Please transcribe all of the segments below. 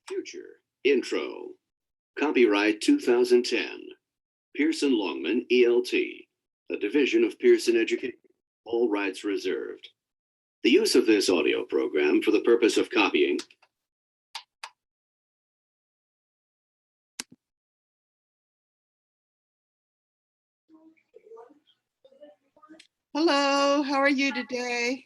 Future Intro. Copyright 2010. Pearson Longman, ELT, a division of Pearson Education. All rights reserved. The use of this audio program for the purpose of copying. Hello, how are you today?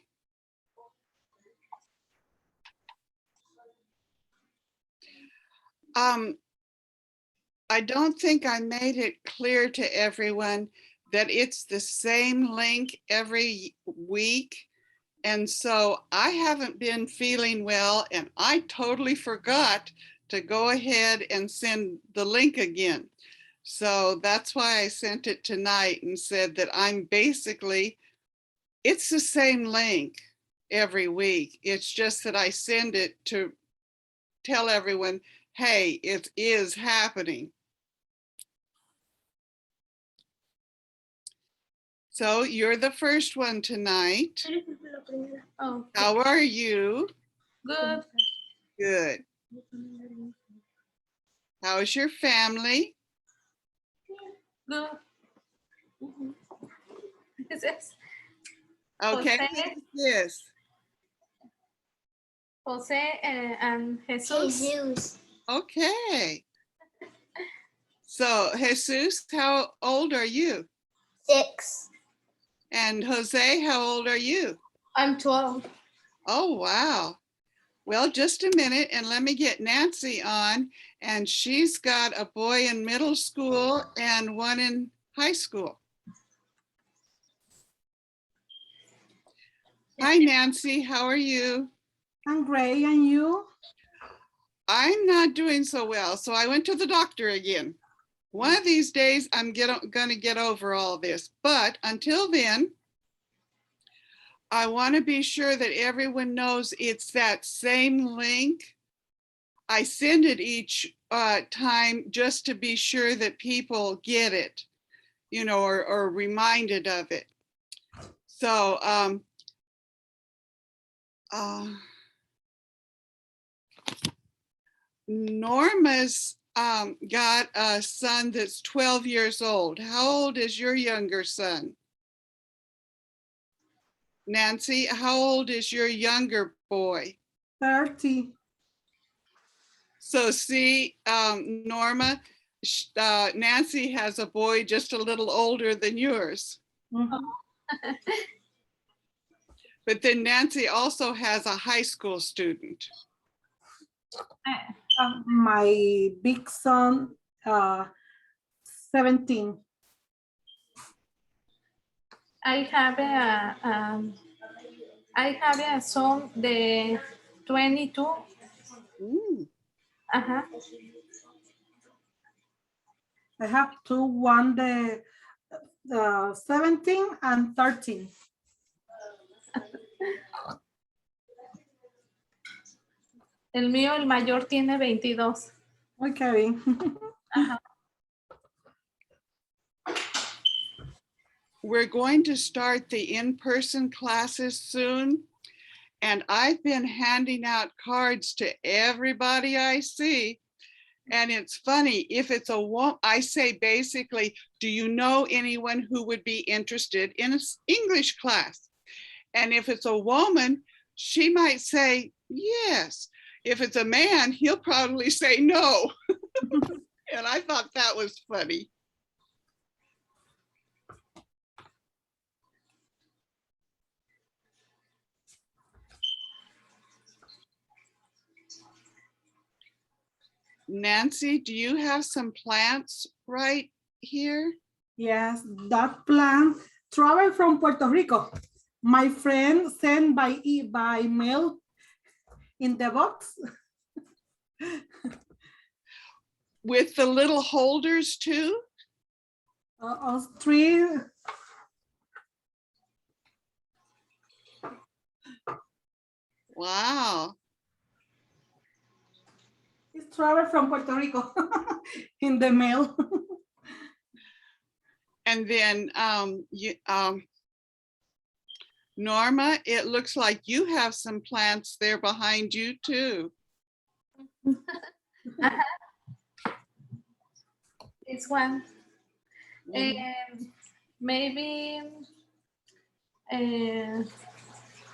I don't think I made it clear to everyone that it's the same link every week. And so I haven't been feeling well and I totally forgot to go ahead and send the link again. So that's why I sent it tonight and said that it's the same link every week. It's just that I send it to tell everyone, hey, it is happening. So you're the first one tonight. Oh, How are you? good. Good. How's your family? Good. This is Okay, Jose. yes. Jose and Jesus. Okay. So Jesus, how old are you? 6. And Jose, how old are you? I'm 12. Oh, wow. Well, just a minute and let me get Nancy on. And she's got a boy in middle school and one in high school. Hi, Nancy, how are you? I'm great, and you? I'm not doing so well, so I went to the doctor again. One of these days, I'm gonna get over all this, but until then, I want to be sure that everyone knows it's that same link. I send it each time just to be sure that people get it, you know, or reminded of it. So, Norma's got a son that's 12 years old. How old is your younger son? Nancy, how old is your younger boy? 30. So see, Norma, Nancy has a boy just a little older than yours. Mhm. But then Nancy also has a high school student. My big son, 17. I have a son de 22. Ooh. Ajá. I have two, one the 17 and 13. El mío, el mayor, tiene 22. Okay. Ajá. We're going to start the in-person classes soon. And I've been handing out cards to everybody I see. And it's funny, if it's a woman, I say basically, do you know anyone who would be interested in an English class? And if it's a woman, she might say yes. If it's a man, he'll probably say no. And I thought that was funny. Nancy, do you have some plants right here? Yes, that plant traveled from Puerto Rico. My friend sent by mail in the box. With the little holders too? Three. Wow. It's traveled from Puerto Rico in the mail. And then Norma, it looks like you have some plants there behind you too. This one. Maybe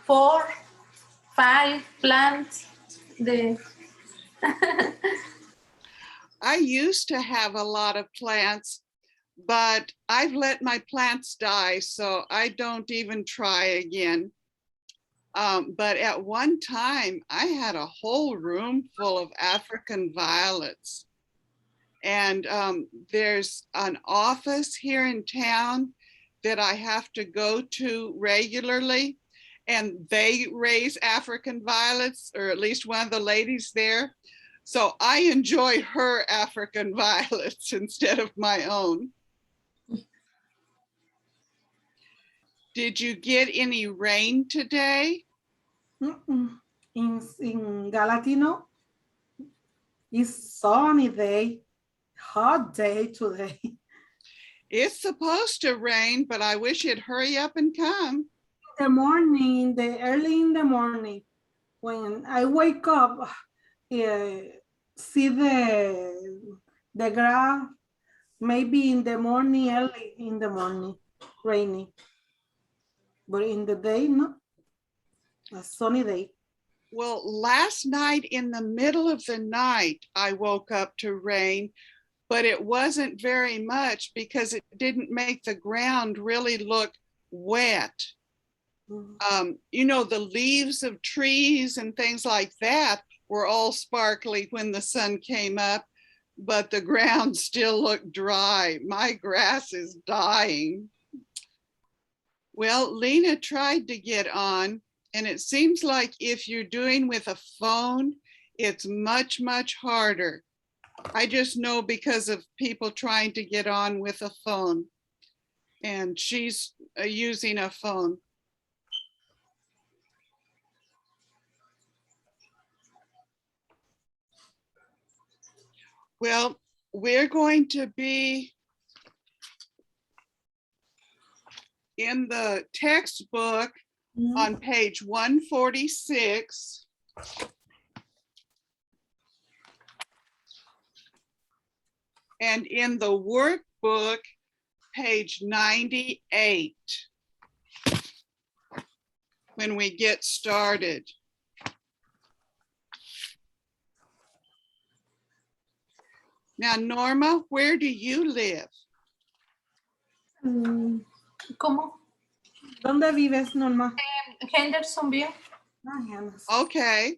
4, 5 plants. I used to have a lot of plants, but I've let my plants die, so I don't even try again. But at one time, I had a whole room full of African violets. And there's an office here in town that I have to go to regularly, and they raise African violets, or at least one of the ladies there. So I enjoy her African violets instead of my own. Did you get any rain today? In Galatino, it's sunny day, hot day today. It's supposed to rain, but I wish it'd hurry up and come. The morning, early in the morning, when I wake up, see the grass, maybe in the morning, early in the morning, rainy. But in the day, no, a sunny day. Well, last night in the middle of the night, I woke up to rain, but it wasn't very much because it didn't make the ground really look wet. You know, the leaves of trees and things like that were all sparkly when the sun came up, but the ground still looked dry. My grass is dying. Well, Lena tried to get on, and it seems like if you're doing with a phone, it's much, much harder. I just know because of people trying to get on with a phone, and she's using a phone. Well, we're going to be in the textbook on page 146. And in the workbook, page 98, when we get started. Now, Norma, where do you live? ¿Cómo? ¿Dónde vives, Norma? Hendersonville. Okay.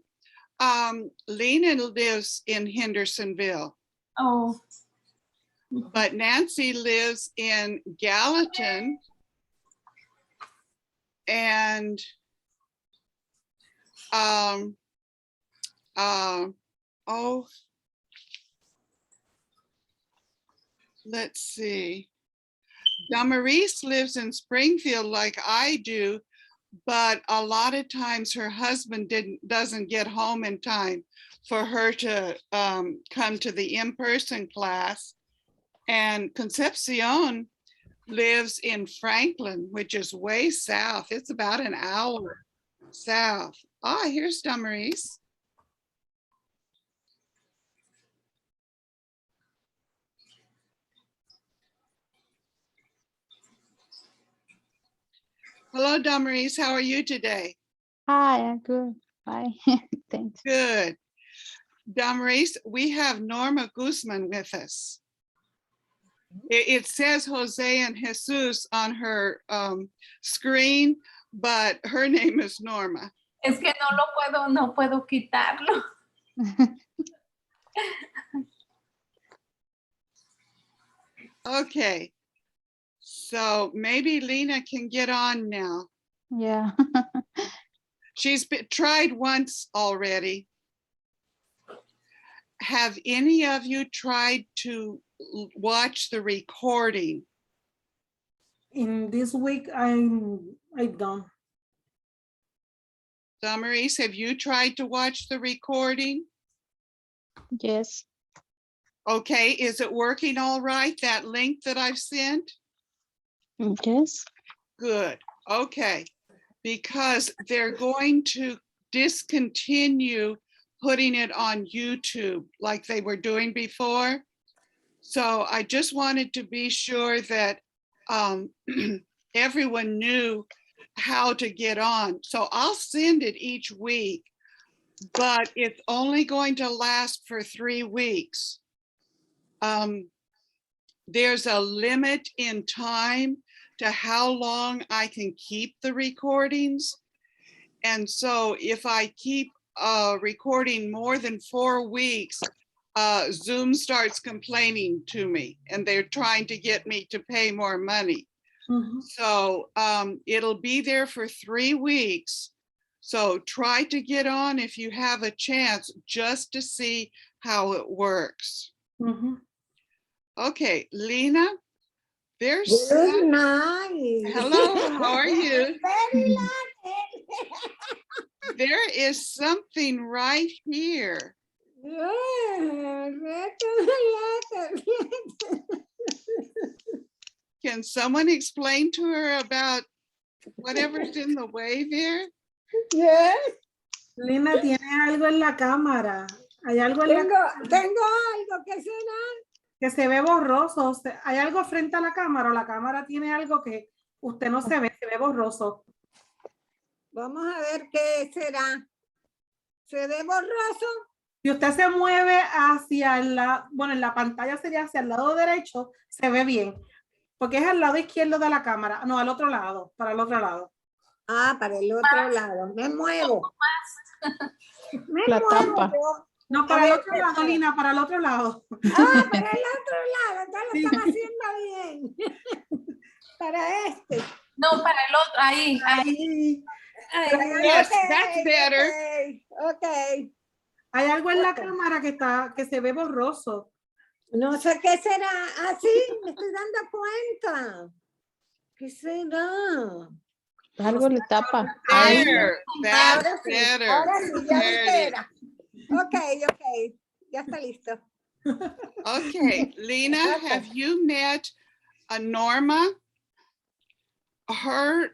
Lena lives in Hendersonville. Oh. But Nancy lives in Gallatin, and let's see. Damaris lives in Springfield like I do, but a lot of times her husband doesn't get home in time for her to come to the in-person class. And Concepcion lives in Franklin, which is way south. It's about an hour south. Ah, here's Damaris. Hello, Damaris. How are you today? Hi, I'm good. Bye. Thanks. Good. Damaris, we have Norma Guzman with us. It says Jose and Jesus on her screen, but her name is Norma. Es que no puedo quitarlo. Okay. So maybe Lena can get on now. Yeah. She's tried once already. Have any of you tried to watch the recording? In this week, I don't. Damaris, have you tried to watch the recording? Yes. Okay, is it working all right, that link that I've sent? Yes. Good, okay. Because they're going to discontinue putting it on YouTube like they were doing before. So I just wanted to be sure that everyone knew how to get on. So I'll send it each week, but it's only going to last for 3 weeks. There's a limit in time to how long I can keep the recordings. And so if I keep recording more than 4 weeks, Zoom starts complaining to me and they're trying to get me to pay more money. Mhm. So it'll be there for 3 weeks. So try to get on if you have a chance just to see how it works. Mhm. Okay, Lena, there's Good night. hello, how are you? Very late. There is something right here. Can someone explain to her about whatever's in the way there? Yes. Lina, tiene algo en la cámara. Hay algo en la Tengo algo que será. que se ve borroso. Hay algo frente a la cámara o la cámara tiene algo que usted no se ve borroso. Vamos a ver qué será. ¿Se ve borroso? Si usted se mueve hacia bueno, en la pantalla sería hacia el lado derecho, se ve bien. Porque es al lado izquierdo de la cámara. No, al otro lado, para el otro lado. Ah, para el otro lado. Me muevo. Me La muevo tapa. yo. No, A para el ver, otro lado, Lina, para el otro lado. Ah, para el otro lado. Entonces lo Sí. están haciendo bien. Para este. No, para el otro, ahí. Ahí. Ay, Yes, ok, that's better. Ok. Hay algo en la Ok. cámara que se ve borroso. No sé qué será. Ah, sí, me estoy dando cuenta. ¿Qué será? Algo le tapa. Ahí. There, that's Ahora sí, better. ahora sí, ya vi There que it era. Ok, ya está listo. Okay, Lena, Okay. have you met Norma? Her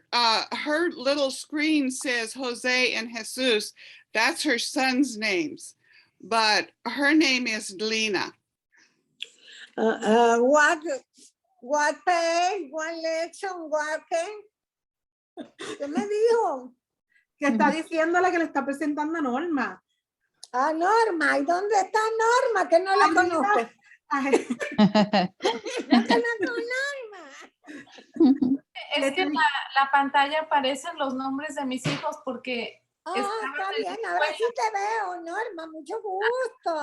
little screen says Jose and Jesus. That's her son's names, but her name is Lena. What pay, what lesson, what qué? ¿Qué me dijo? Que está diciéndole que le está presentando a Norma. Ah, Norma, ¿y dónde está Norma? Que no la Ay, mira. conozco. Ay, No conozco a Norma. Es que en la pantalla aparecen los nombres de mis hijos porque Ah, Estaba está en la bien, ahora sí te veo, Norma, mucho gusto.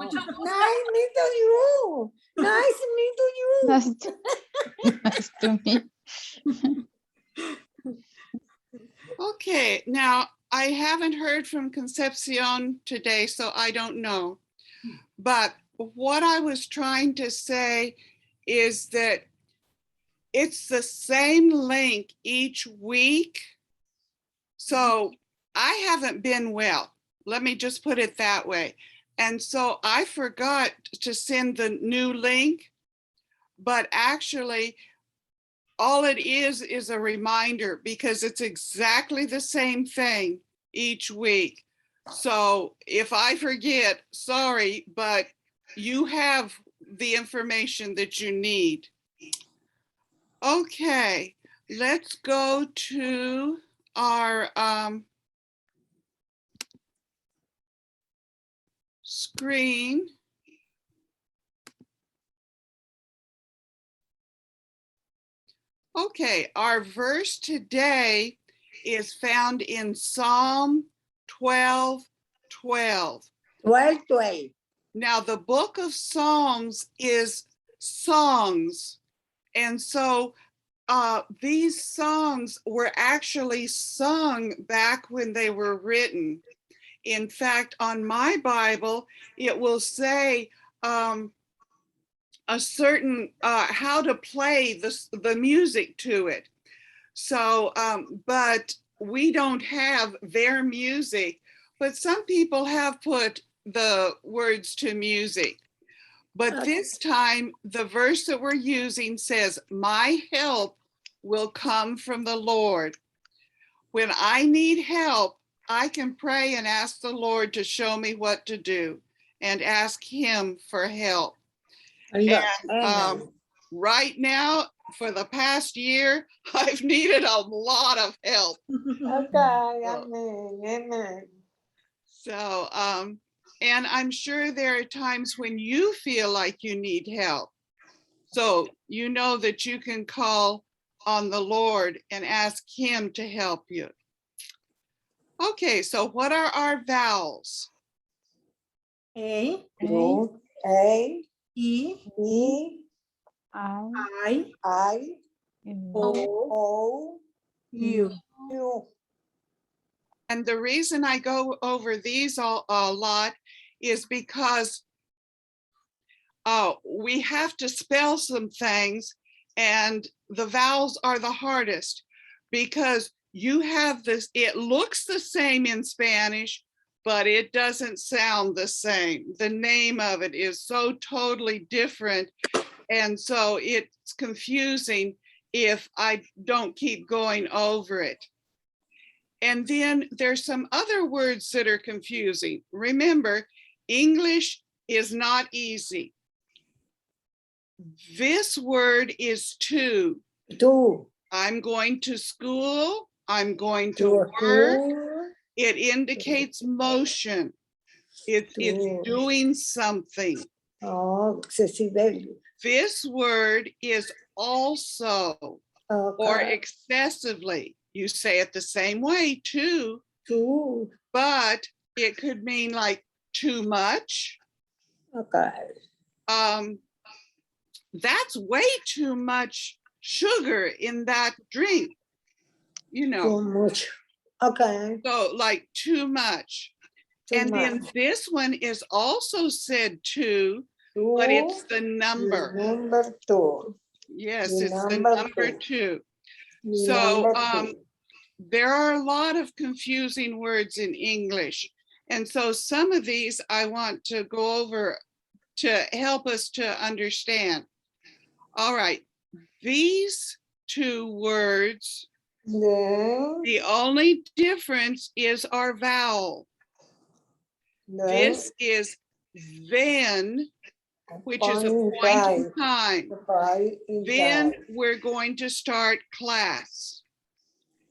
Mucho gusto. Nice meeting you. Nice meeting you. Nice to meet. Okay, now I haven't heard from Concepcion today, so I don't know. But what I was trying to say is that it's the same link each week. So I haven't been well. Let me just put it that way. And so I forgot to send the new link, but actually all it is a reminder because it's exactly the same thing each week. So if I forget, sorry, but you have the information that you need. Okay, let's go to our screen. Okay, our verse today is found in Psalm 12:12. 12. Now, the book of Psalms is songs. And so these songs were actually sung back when they were written. In fact, on my Bible, it will say a certain how to play the music to it. So, but we don't have their music, but some people have put the words to music. But this time, the verse that we're using says, "My help will come from the Lord." When I need help, I can pray and ask the Lord to show me what to do and ask him for help. Yeah. And right now, for the past year, I've needed a lot of help. Okay, amen, amen. So, and I'm sure there are times when you feel like you need help. So you know that you can call on the Lord and ask him to help you. Okay, so what are our vowels? A, Good. A, E, E, I, I, I, O, O, U. U. And the reason I go over these a lot is because we have to spell some things, and the vowels are the hardest because you have this, it looks the same in Spanish, but it doesn't sound the same. The name of it is so totally different. And so it's confusing if I don't keep going over it. And then there's some other words that are confusing. Remember, English is not easy. This word is to. Two. I'm going to school. I'm going to Two. work. It indicates motion. It's doing something. Oh, accessibility. This word is also or Okay. excessively. You say it the same way too, Two. but it could mean like too much. Okay. That's way too much sugar in that drink, you know. Too much. Okay. So like too much. Too And then much. this one is also said to, Two. but it's the number. Number two. Yes, The it's the number number two. two. So Number two. there are a lot of confusing words in English. And so some of these I want to go over to help us to understand. All right, these two words, Then, the only difference is our vowel. This is then, which is a point in time. Then we're going to start class.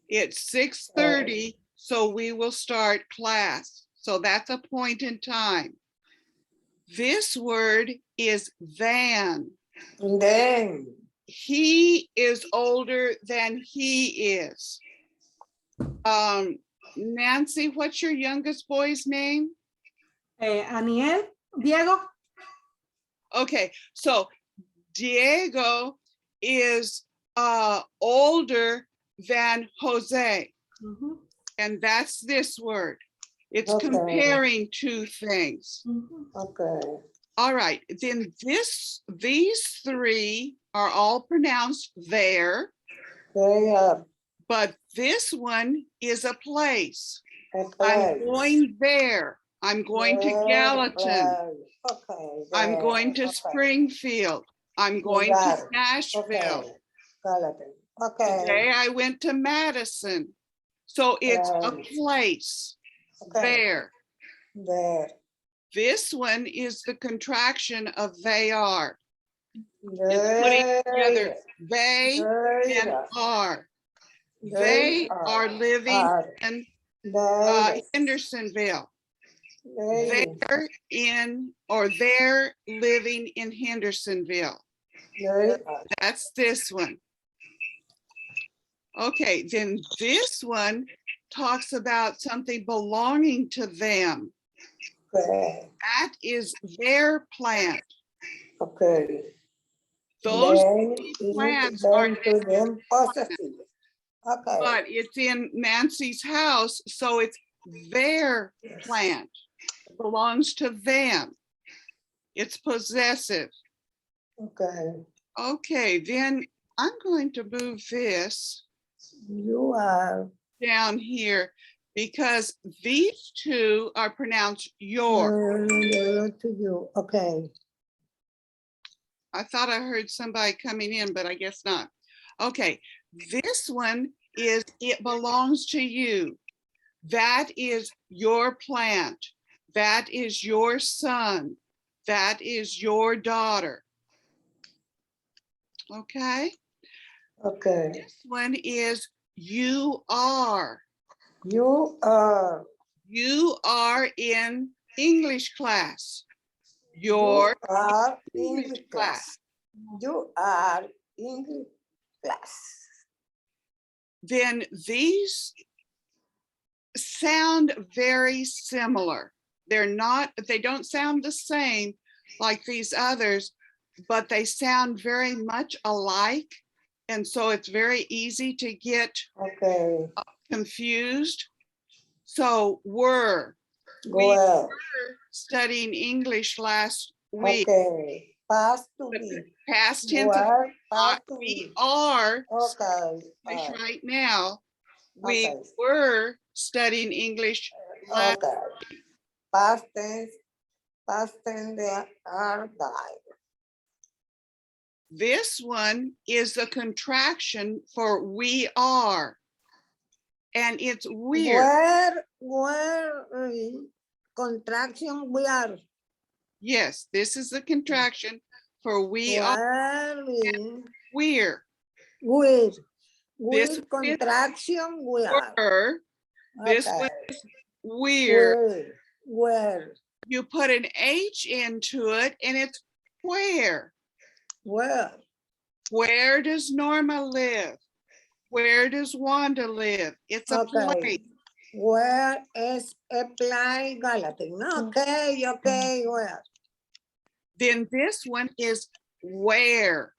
It's 6:30, so we will start class. So that's a point in time. This word is than. Then, He is older than he is. Nancy, what's your youngest boy's name? Aniel, Diego. Okay, so Diego is older than Jose. Mhm, And that's this word. It's Okay. comparing two things. mhm. okay. All right, then these three are all pronounced there, They are but this one is a place. a I'm place. going there. I'm going to There, Gallatin. okay. I'm there, going to okay. Springfield. I'm You going got to it. Nashville. Okay. Gallatin. Okay. Today I went to Madison. So it's a place Okay. there. There. This one is the contraction of they are. It's There. putting together they and There. are. They are living in There. Hendersonville. There. They're in, or they're living in Hendersonville. There. That's this one. Okay, then this one talks about something belonging to them. Okay. That is their plant. Okay. Those Then plants then are to them possessive. Okay. but it's in Nancy's house, so it's their plant. It belongs to them. It's possessive. Okay. Okay, then I'm going to move this You are down here because these two are pronounced your. to you. Okay. I thought I heard somebody coming in, but I guess not. Okay, this one is it belongs to you. That is your plant. That is your son. That is your daughter. Okay. Okay. This one is you are. You are. You are in English class. You You're are English in class. class. You are in class. Then these sound very similar. They don't sound the same like these others, but they sound very much alike. And so it's very easy to get Okay. confused. So were. We Well. were studying English last week. Okay. Past to But be. the past tense of Were. Past to we be. are Okay. English right now. We Okay. were studying English last. Okay. Past tense. Past tense. They are died. This one is the contraction for we are. And it's weird. Where contraction we are. Yes, this is the contraction for we are. Where We're. with This contraction we are. were. This Okay. one is we're. Where. You put an H into it and it's where. Where. Where does Norma live? Where does Wanda live? It's a place. Okay. Where is a play Gallatin? Okay, okay, where? Then this one is where.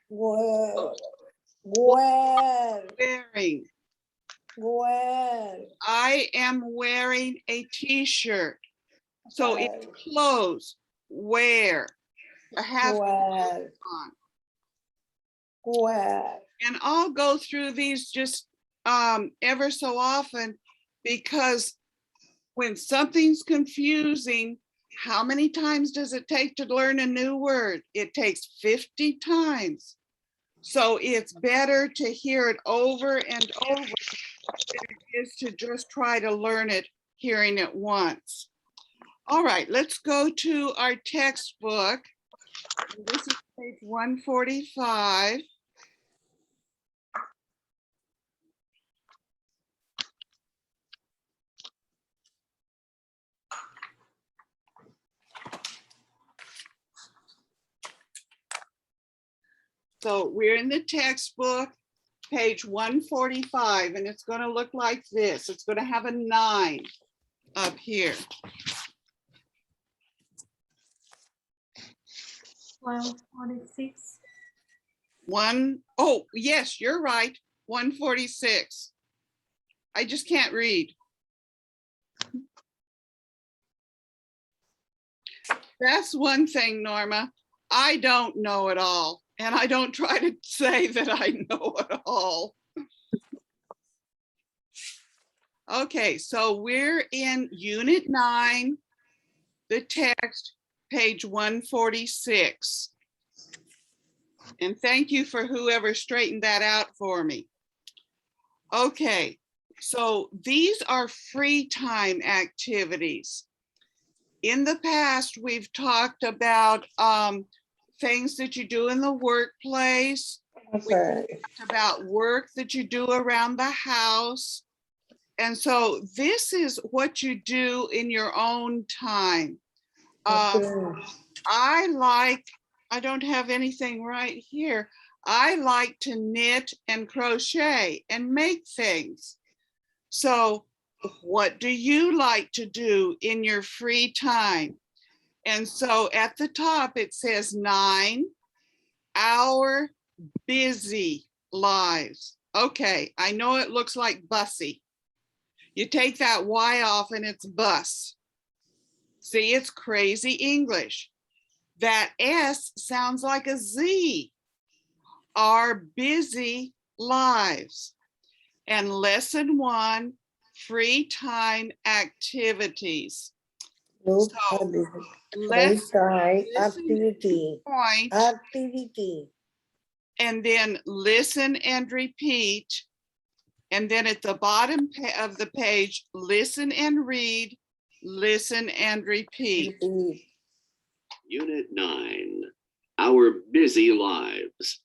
Where? Where? Wearing. Where? I am wearing a t-shirt. So it's clothes. Wear. I have Where? on. Where? And I'll go through these just ever so often, because when something's confusing, how many times does it take to learn a new word? It takes 50 times. So it's better to hear it over and over than it is to just try to learn it hearing it once. All right, let's go to our textbook. This is page 145. So we're in the textbook, page 145, and it's going to look like this. It's going to have a 9 up here. 146. Oh, yes, you're right. 146. I just can't read. That's one thing, Norma. I don't know it all. And I don't try to say that I know it all. Okay, so we're in Unit 9, the text, page 146. And thank you for whoever straightened that out for me. Okay, so these are free time activities. In the past, we've talked about things that you do in the workplace. Okay. We talked about work that you do around the house. And so this is what you do in your own time. Okay. I don't have anything right here. I like to knit and crochet and make things. So what do you like to do in your free time? And so at the top, it says 9, our busy lives. Okay, I know it looks like bussy. You take that Y off and it's bus. See, it's crazy English. That S sounds like a Z. Our busy lives. And lesson 1, free time activities. Look So, at this. let's Activity. point Activity. and then listen and repeat And then at the bottom of the page, listen and read, listen and repeat. Unit 9, Our Busy Lives.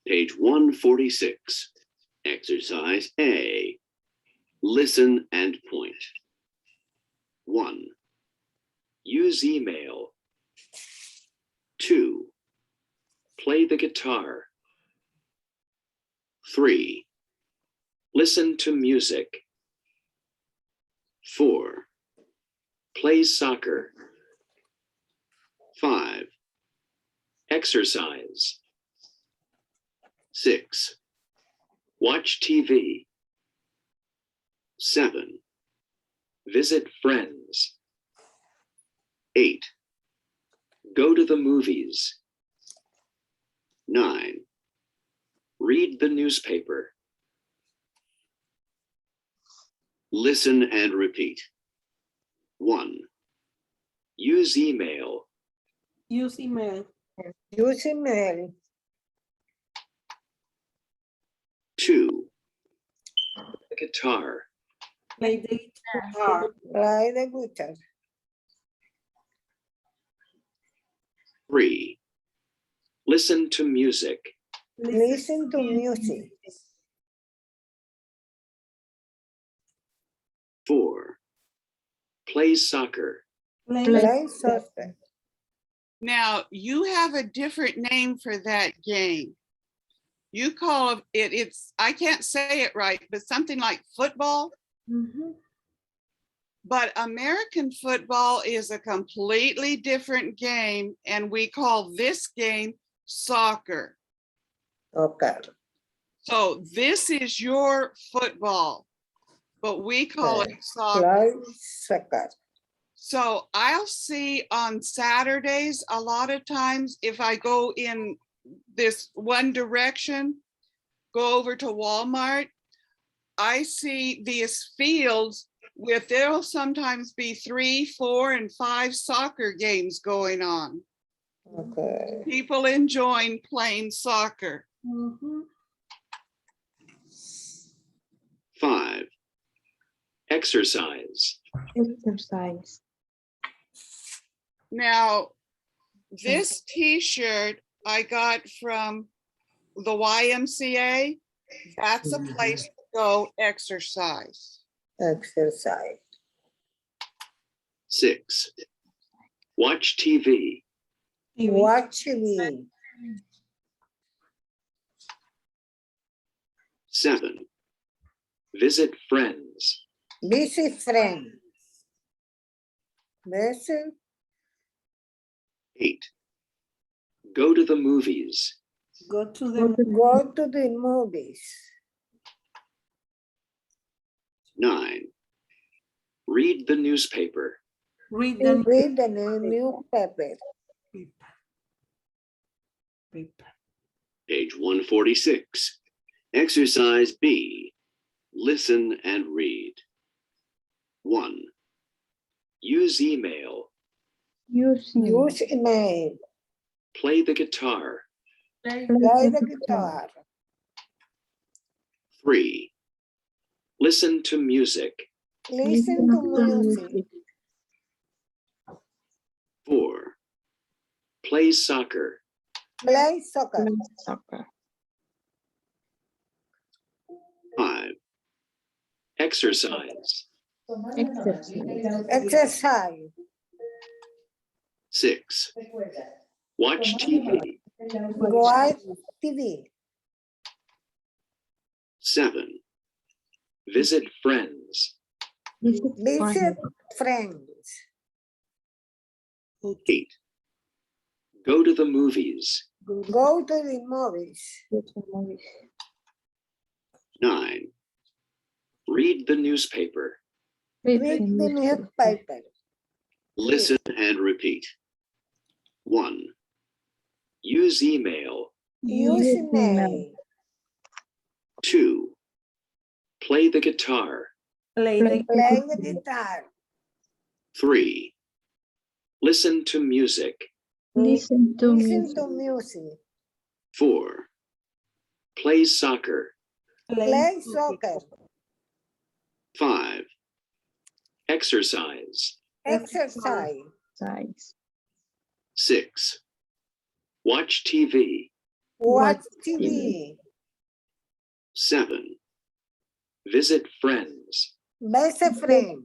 Page 146. Exercise A. Listen and point. 1. Use email. 2. Play the guitar. 3. Listen to music. 4. Play soccer. 5. Exercise. 6. Watch TV. 7. Visit friends. 8. Go to the movies. 9. Read the newspaper. Listen and repeat. 1. Use email. Use email. Use email. 2. The guitar. Play the guitar. Play the guitar. 3. Listen to music. Listen to music. 4. Play soccer. Play soccer. Now, you have a different name for that game. You call it, I can't say it right, but something like football. Mhm. But American football is a completely different game, and we call this game soccer. Okay. So this is your football, but we call it soccer. Play soccer. So I'll see on Saturdays, a lot of times, if I go in this one direction, go over to Walmart, I see these fields with, there'll sometimes be 3, 4, and 5 soccer games going on. Okay. People enjoying playing soccer. Mhm. 5. Exercise. Exercise. Now, this T-shirt I got from the YMCA. That's a place to go exercise. Exercise. 6. Watch TV. TV. Watch TV. 7. Visit friends. Visit friends. Visit. 8. Go to the movies. Go to the Go to the movies. 9. Read the newspaper. read the Read the newspaper. paper. Page 146. Exercise B. Listen and read. 1. Use email. Use Use email. Play the guitar. Play the guitar. 3. Listen to music. Listen to music. 4. Play soccer. Play soccer. Soccer. 5. Exercise. Exercise. Exercise. 6. Watch TV. Watch TV. 7. Visit friends. Visit friends. 8. Go to the movies. Go to the movies. 9. Read the newspaper. Read the newspaper. Listen and repeat. 1. Use email. Use email. 2. Play the guitar. Play the Play the guitar. 3. Listen to music. Listen to Listen music. to music. 4. Play soccer. Play soccer. 5. Exercise. Exercise. Size. 6. Watch TV. Watch Watch TV. 7. Visit friends. Best friend.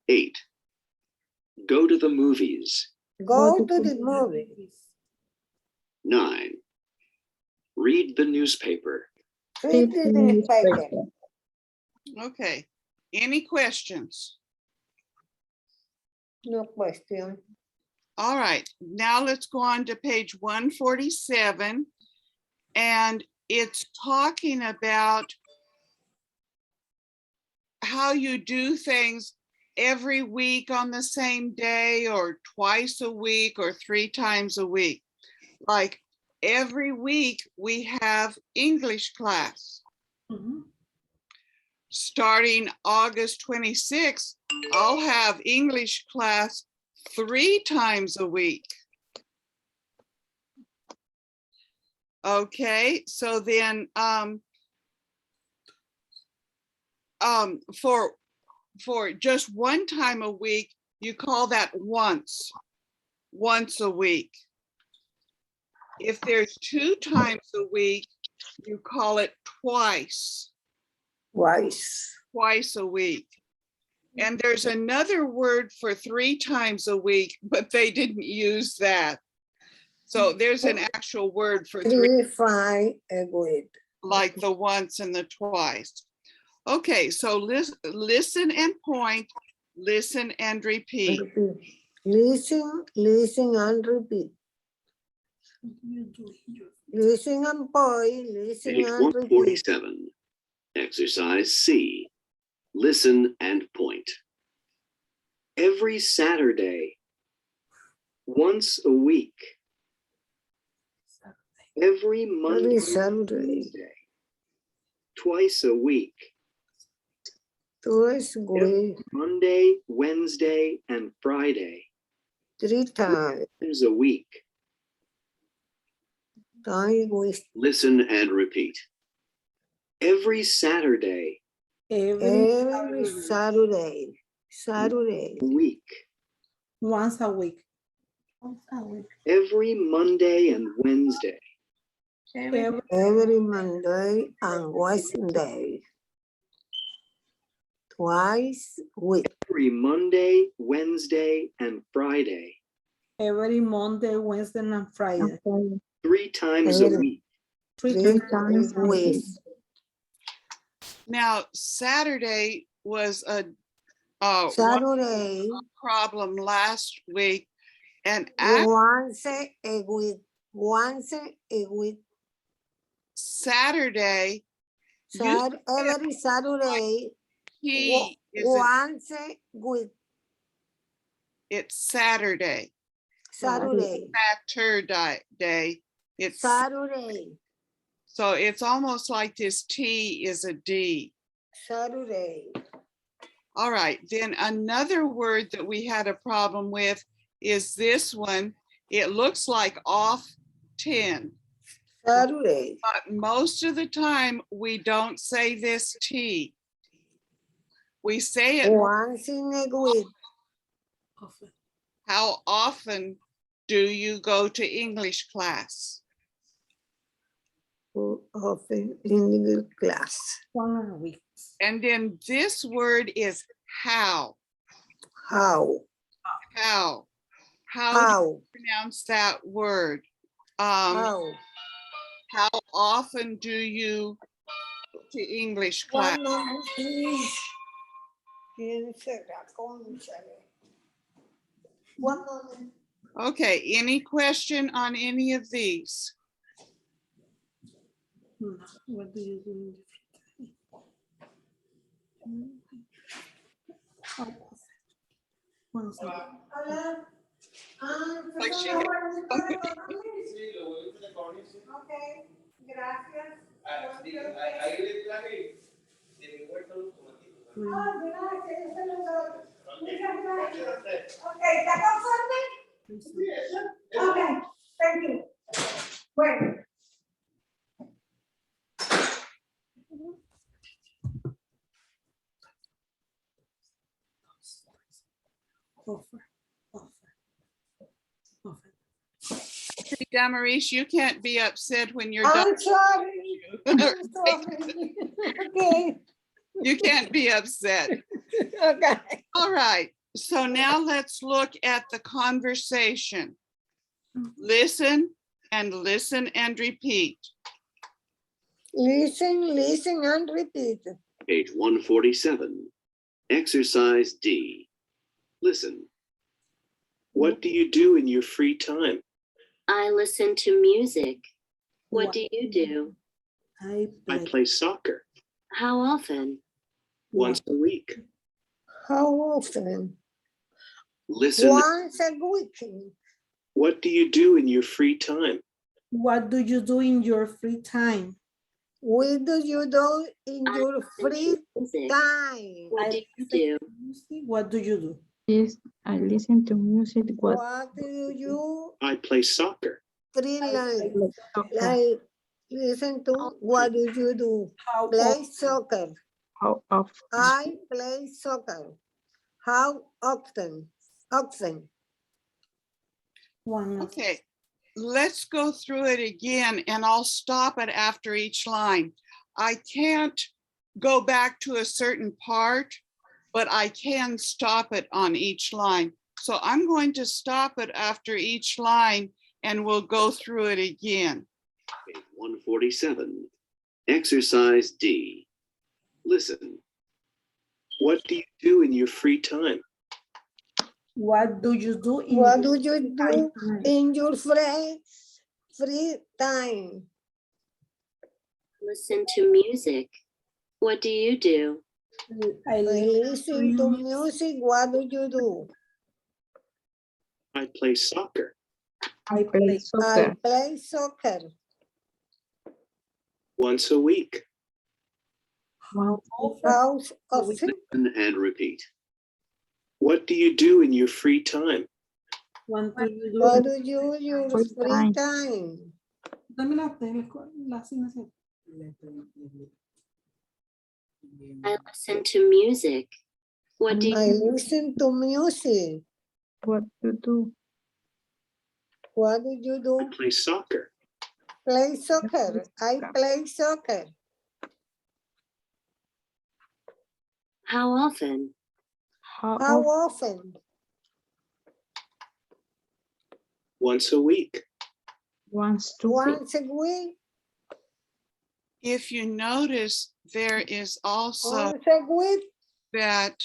8. Go to the movies. Go to the movie. 9. Read the newspaper. Read the newspaper. Okay. Any questions? No question. All right, now let's go on to page 147. And it's talking about how you do things every week on the same day, or twice a week, or 3 times a week. Like every week we have English class. Mhm. Starting August 26th, I'll have English class 3 times a week. Okay, so then for just 1 time a week, you call that once a week. If there's 2 times a week, you call it twice a week. And there's another word for 3 times a week, but they didn't use that. So there's an actual word for 3, 3, 5 a week. like the once and the twice. Okay, so listen and point, listen and repeat. Listen, listen and repeat. Listen and point, listen Page and repeat. 147. Exercise C. Listen and point. Every Saturday. Once a week. Every Monday. Every Saturday. Wednesday. Twice a week. Twice a week. Monday, Wednesday, and Friday. 3 times. Times a week. Time with Listen and repeat. Every Saturday. every Saturday. Saturday. A week. Once a week. Every Monday and Wednesday. Every Monday and Wednesday. Twice a week. Every Monday, Wednesday, and Friday. Every Monday, Wednesday, and Friday. 3 times a Every- week. 3 3 times. times a week. Now, Saturday was a Saturday. problem last week, and Once a week. Once a week. Saturday, Every Saturday. he is Once a week. it's Saturday. Saturday. Saturday. It's Saturday. so it's almost like this T is a D. Saturday. All right, then another word that we had a problem with is this one. It looks like off 10, Saturday. but most of the time we don't say this T. We say it. Once in a week. How often do you go to English class? Often in the class. 1 a week. And then this word is how. How? How do you How? pronounce that word? How? How often do you go to English class? 1 moment, please. ¿Quién será? Cónchale. 1 moment. Okay, any question on any of these? No, what do you do in the future? Once a week. Hola. Like she- Ok, gracias. Ahí le traje de mi huerta los tomatitos. Gracias, yo se los doy. Muchas gracias. Ok, ¿está conforme? Ok, thank you. Bueno. Offer. Damaris, you can't be upset when you're I'm done. sorry. I'm sorry. Okay. You can't be upset. Okay. All right. So now let's look at the conversation. Listen and listen and repeat. Listen, listen, and repeat. Page 147. Exercise D. Listen. What do you do in your free time? I listen to music. What do you do? I I play soccer How often? once a week. How often? Listen. Once a week. What do you do in your free time? What do you do in your free time? What do you do in I your listen free to music. time? What do you do? What do you do? Yes, I listen to music. What What do you I play soccer free like? soccer? Like, listen to what do you do? How Play soccer. How often? I play soccer. How often? Often. One. Okay, let's go through it again and I'll stop it after each line. I can't go back to a certain part, but I can stop it on each line. So I'm going to stop it after each line and we'll go through it again. Page 147. Exercise D. Listen. What do you do in your free time? What do you do in What your do you do time? in your free time? Listen to music. What do you do? I I listen to music. What do you do? I play soccer I play I soccer. play soccer. once a week. How often? How often? Listen and repeat. What do you do in your free time? What do you do? What do you your Free free time. time? Dame la asignación. I listen to music. What do I you listen to music. What you do? What do you I do? play soccer Play soccer. I play soccer. How often? How How often? often? once a week. Once to week. Once a week. If you notice, there is also Once a week. that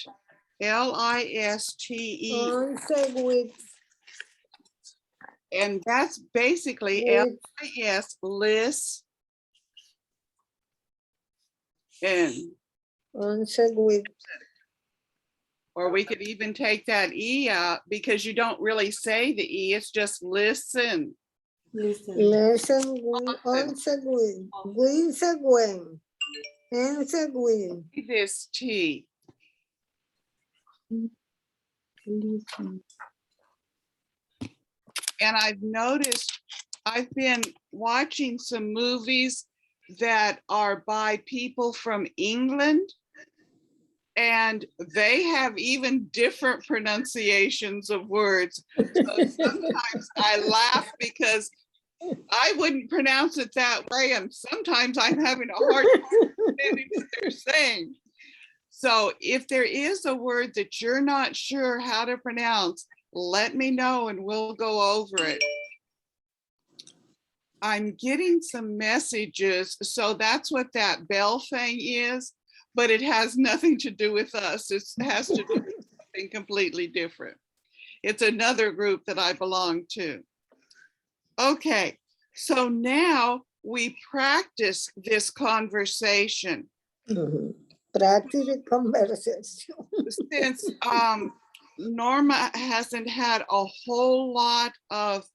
LISTE, Once a week. and that's basically With LIS, list, and, once a week. or we could even take that E out because you don't really say the E, it's just listen. Listen. Listen once a week. Once a week. Once a week. This T. Listen. And I've noticed, I've been watching some movies that are by people from England. And they have even different pronunciations of words. So sometimes I laugh because I wouldn't pronounce it that way. And sometimes I'm having a hard time understanding what they're saying. So if there is a word that you're not sure how to pronounce, let me know and we'll go over it. I'm getting some messages. So that's what that bell thing is, but it has nothing to do with us. It has to do with something completely different. It's another group that I belong to. Okay, so now we practice this conversation. Practice the conversation. Since Norma hasn't had a whole lot of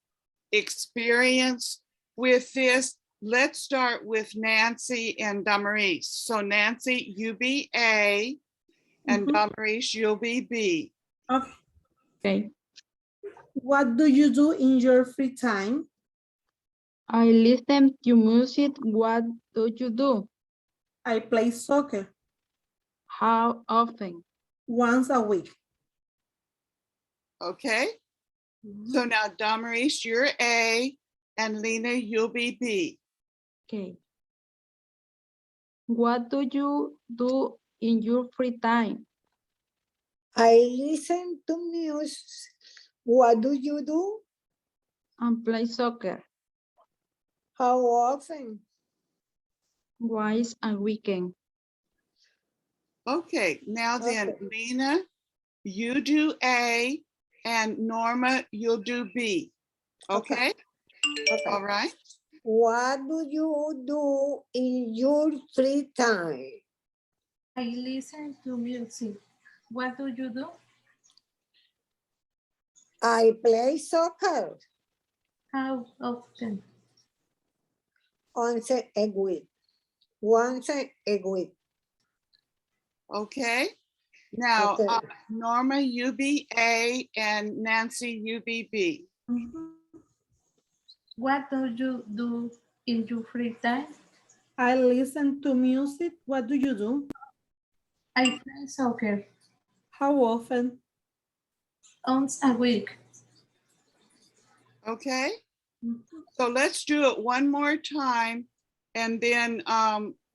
experience with this, let's start with Nancy and Damaris. So Nancy, you be A, and Damaris, you'll be B. Okay. Okay. What do you do in your free time? I listen to music. What do you do? I play soccer How often? once a week. Okay, so now Damaris, you're A, and Lena, you'll be B. Okay. What do you do in your free time? I listen to music. What do you do? And play soccer. How often? Twice a weekend. Okay, now then, Okay. Lena, you do A, and Norma, you'll do B. Okay, Okay. all right. What do you do in your free time? I listen to music. What do you do? I play soccer How often? once a week. Once a week. Okay, now Okay. Norma, you be A, and Nancy, you be B. What do you do in your free time? I listen to music. What do you do? I play soccer How often? once a week. Okay, so let's do it one more time, and then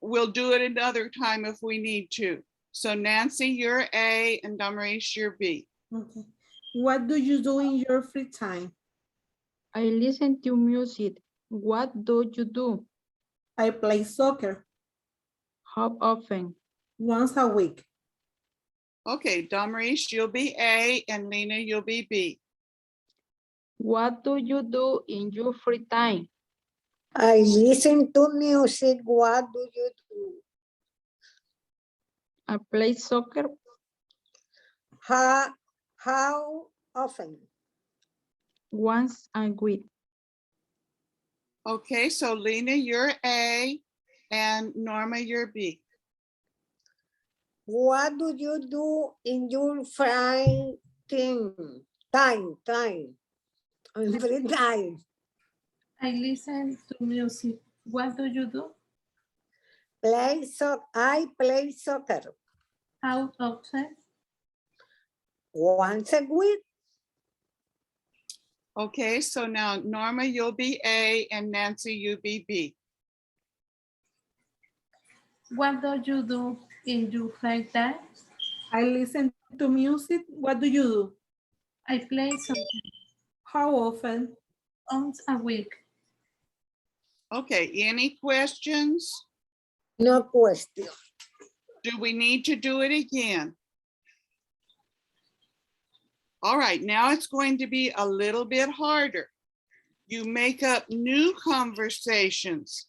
we'll do it another time if we need to. So Nancy, you're A, and Damaris, you're B. Okay. What do you do in your free time? I listen to music. What do you do? I play soccer How often? once a week. Okay, Damaris, you'll be A, and Lena, you'll be B. What do you do in your free time? I listen to music. What do you do? I play soccer How often? once a week. Okay, so Lena, you're A, and Norma, you're B. What do you do in your free time? On free time. I listen to music. What do you do? I play soccer How often? once a week. Okay, so now Norma, you'll be A, and Nancy, you be B. What do you do in your free time? I listen to music. What do you do? I play soccer How often? once a week. Okay, any questions? No question. Do we need to do it again? All right, now it's going to be a little bit harder. You make up new conversations.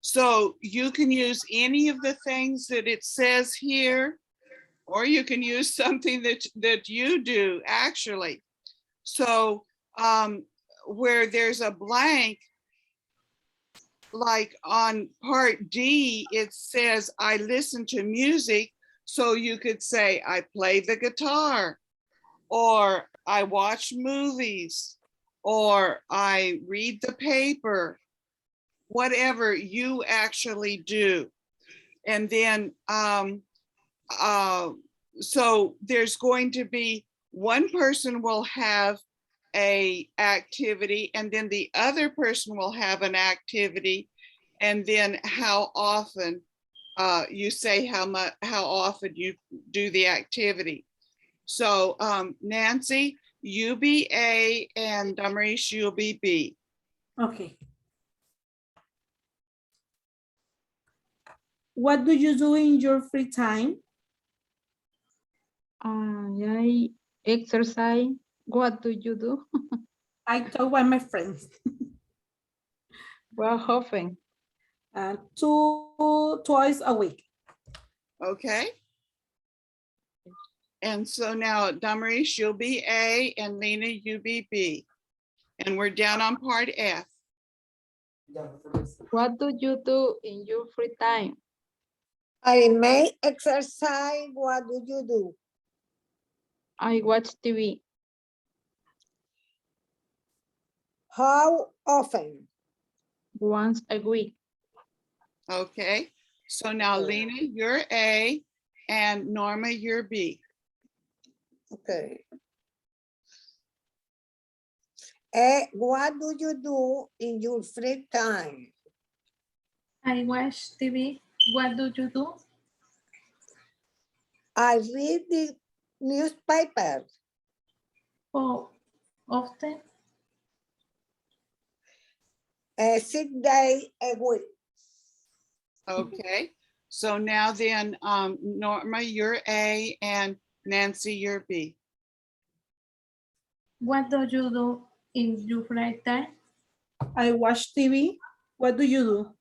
So you can use any of the things that it says here, or you can use something that you do actually. So where there's a blank, like on part D, it says, I listen to music. So you could say, I play the guitar, or I watch movies, or I read the paper, whatever you actually do. And then, so there's going to be one person will have a activity, and then the other person will have an activity, and then how often you say how often you do the activity. So Nancy, you be A, and Damaris, you'll be B. Okay. What do you do in your free time? I exercise. What do you do? I talk with my friends. Well, often. Twice a week. Okay. And so now Damaris, you'll be A, and Lena, you be B. And we're down on part F. What do you do in your free time? I may exercise. What do you do? I watch TV. How often? Once a week. Okay. So now Lena, you're A, and Norma, you're B. Okay. What do you do in your free time? I watch TV. What do you do? I read the newspaper. Oh, often. 6 days a week. Okay, so now then, Norma, you're A, and Nancy, you're B. What do you do in your free time? I watch TV. What do you do?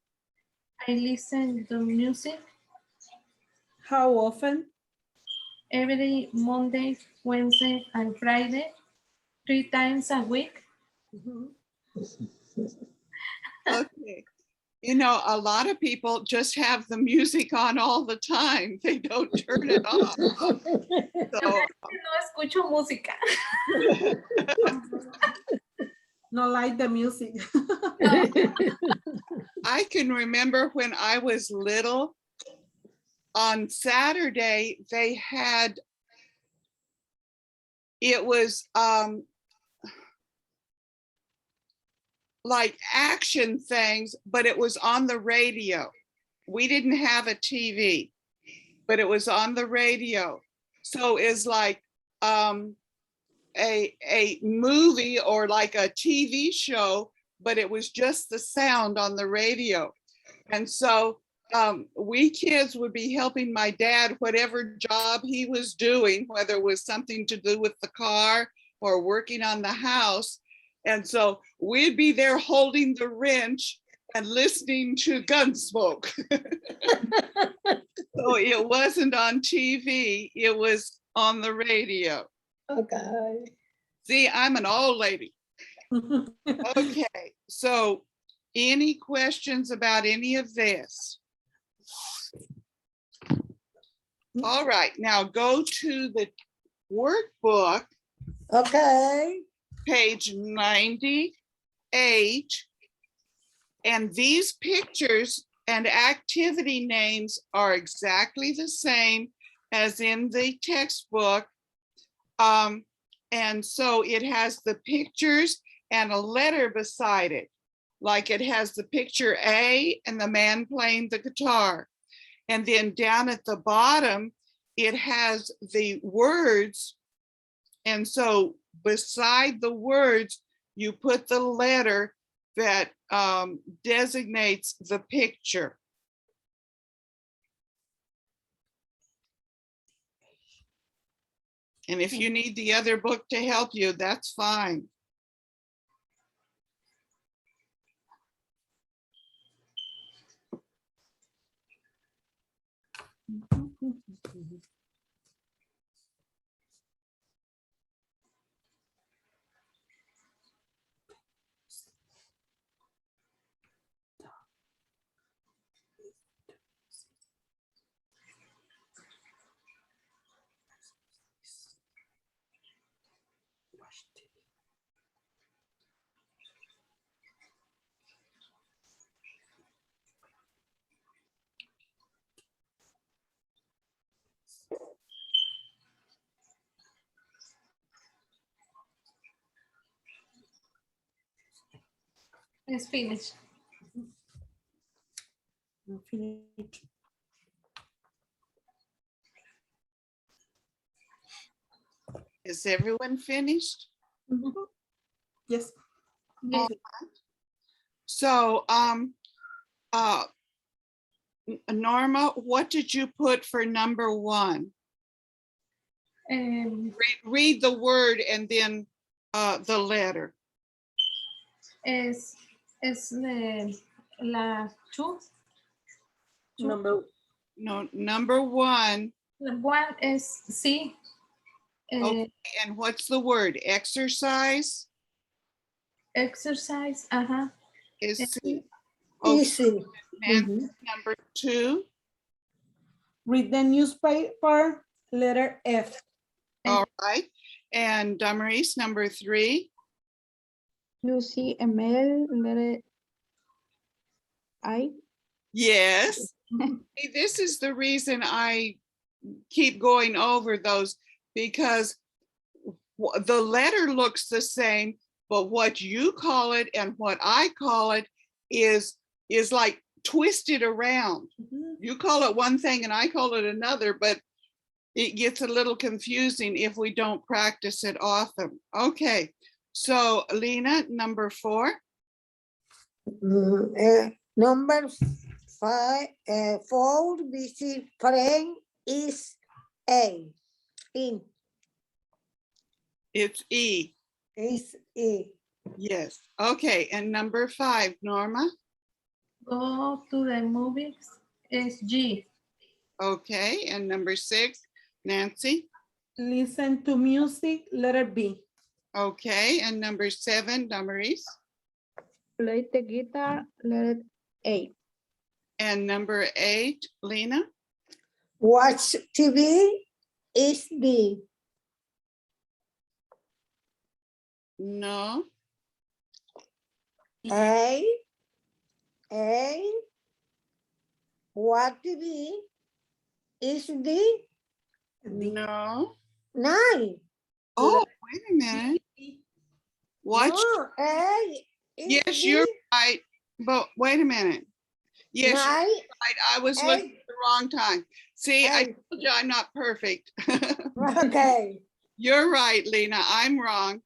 I listen to music How often? every Monday, Wednesday, and Friday, 3 times a week. Okay. You know, a lot of people just have the music on all the time. They don't turn it off. So, No escucho música. Not like the music. I can remember when I was little, on Saturday, they had, it was like action things, but it was on the radio. We didn't have a TV, but it was on the radio. So it's like a movie or like a TV show, but it was just the sound on the radio. And so we kids would be helping my dad, whatever job he was doing, whether it was something to do with the car or working on the house. And so we'd be there holding the wrench and listening to Gunsmoke. So it wasn't on TV, it was on the radio. Okay. See, I'm an old lady. Okay, so any questions about any of this? All right, now go to the workbook, Okay. page 98. And these pictures and activity names are exactly the same as in the textbook. And so it has the pictures and a letter beside it. Like it has the picture A and the man playing the guitar. And then down at the bottom, it has the words. And so beside the words, you put the letter that designates the picture. And if you need the other book to help you, that's fine. It's finished. Is everyone finished? Yes. Yes. So, Norma, what did you put for number 1? Read the word and then the letter. Es la 2. Number 1. The 1 is C. Okay, and what's the word? Exercise? Exercise, Is C. Easy. And number 2. Read the newspaper, letter F. All right. And Damaris, number 3. Lucy, ML, letter I. Yes. See, this is the reason I keep going over those, because the letter looks the same, but what you call it and what I call it is like twisted around. You call it one thing and I call it another, but it gets a little confusing if we don't practice it often. Okay, so Lena, number 4. Number 5, 4 visit friend is A. In It's E. is E. Yes. Okay, and number 5, Norma. Go to the movies is G. Okay, and number 6, Nancy. Listen to music, letter B. Okay, and number 7, Damaris. Play the guitar, letter A. And number 8, Lena. Watch TV is D. No. A. What TV is D? No. 9. Oh, wait a minute. Watch. No, A. is Yes, D. you're right. But wait a minute. Yes, you're 9. right. I was looking at the wrong time. See, I Eight. told you I'm not perfect. Okay. You're right, Lena. I'm wrong.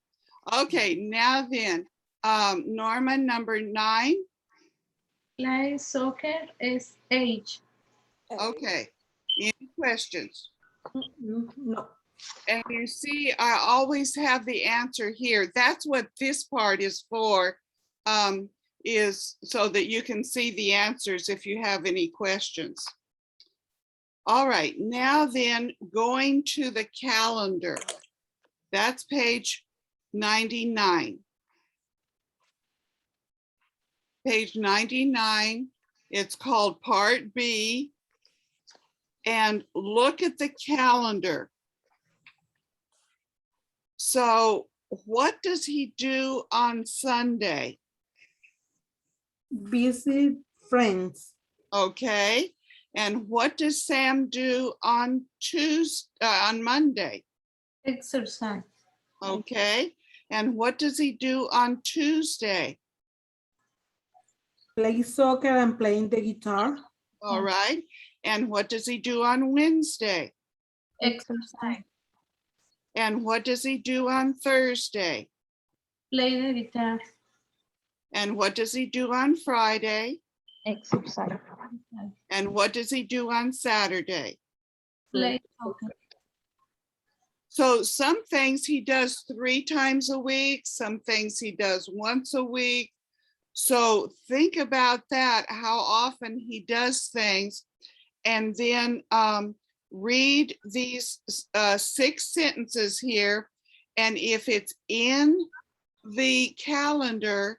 Okay, now then, Norma, number 9. Play soccer is H. Okay. Any questions? No. And you see, I always have the answer here. That's what this part is for, is so that you can see the answers if you have any questions. All right, now then, going to the calendar. That's page 99. Page 99, it's called Part B. And look at the calendar. So what does he do on Sunday? Visit friends. Okay. And what does Sam do on on Monday? Exercise. Okay. And what does he do on Tuesday? Play soccer and playing the guitar. All right. And what does he do on Wednesday? Exercise. And what does he do on Thursday? Play the guitar. And what does he do on Friday? Exercise. And what does he do on Saturday? Play soccer. So some things he does 3 times a week, some things he does once a week. So think about that, how often he does things, and then read these 6 sentences here. And if it's in the calendar,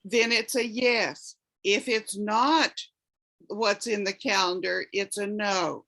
then it's a yes. If it's not what's in the calendar, it's a no.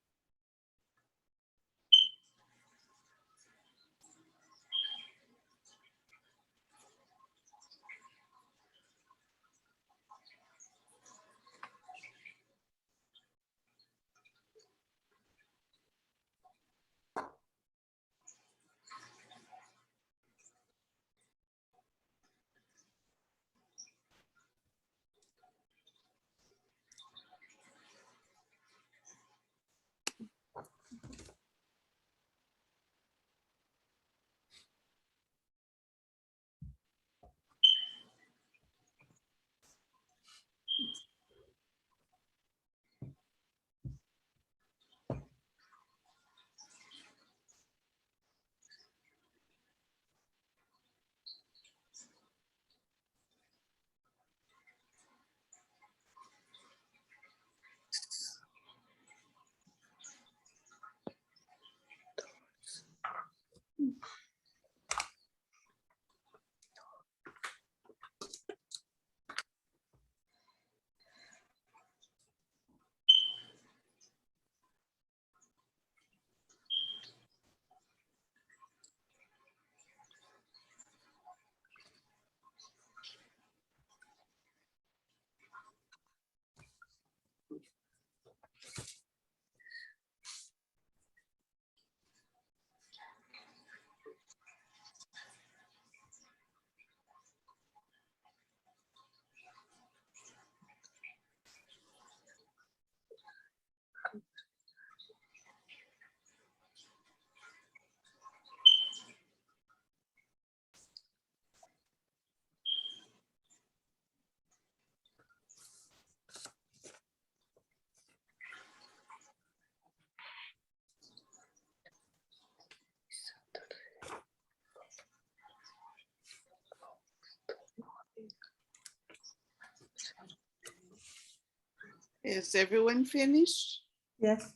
Is everyone finished? Yes.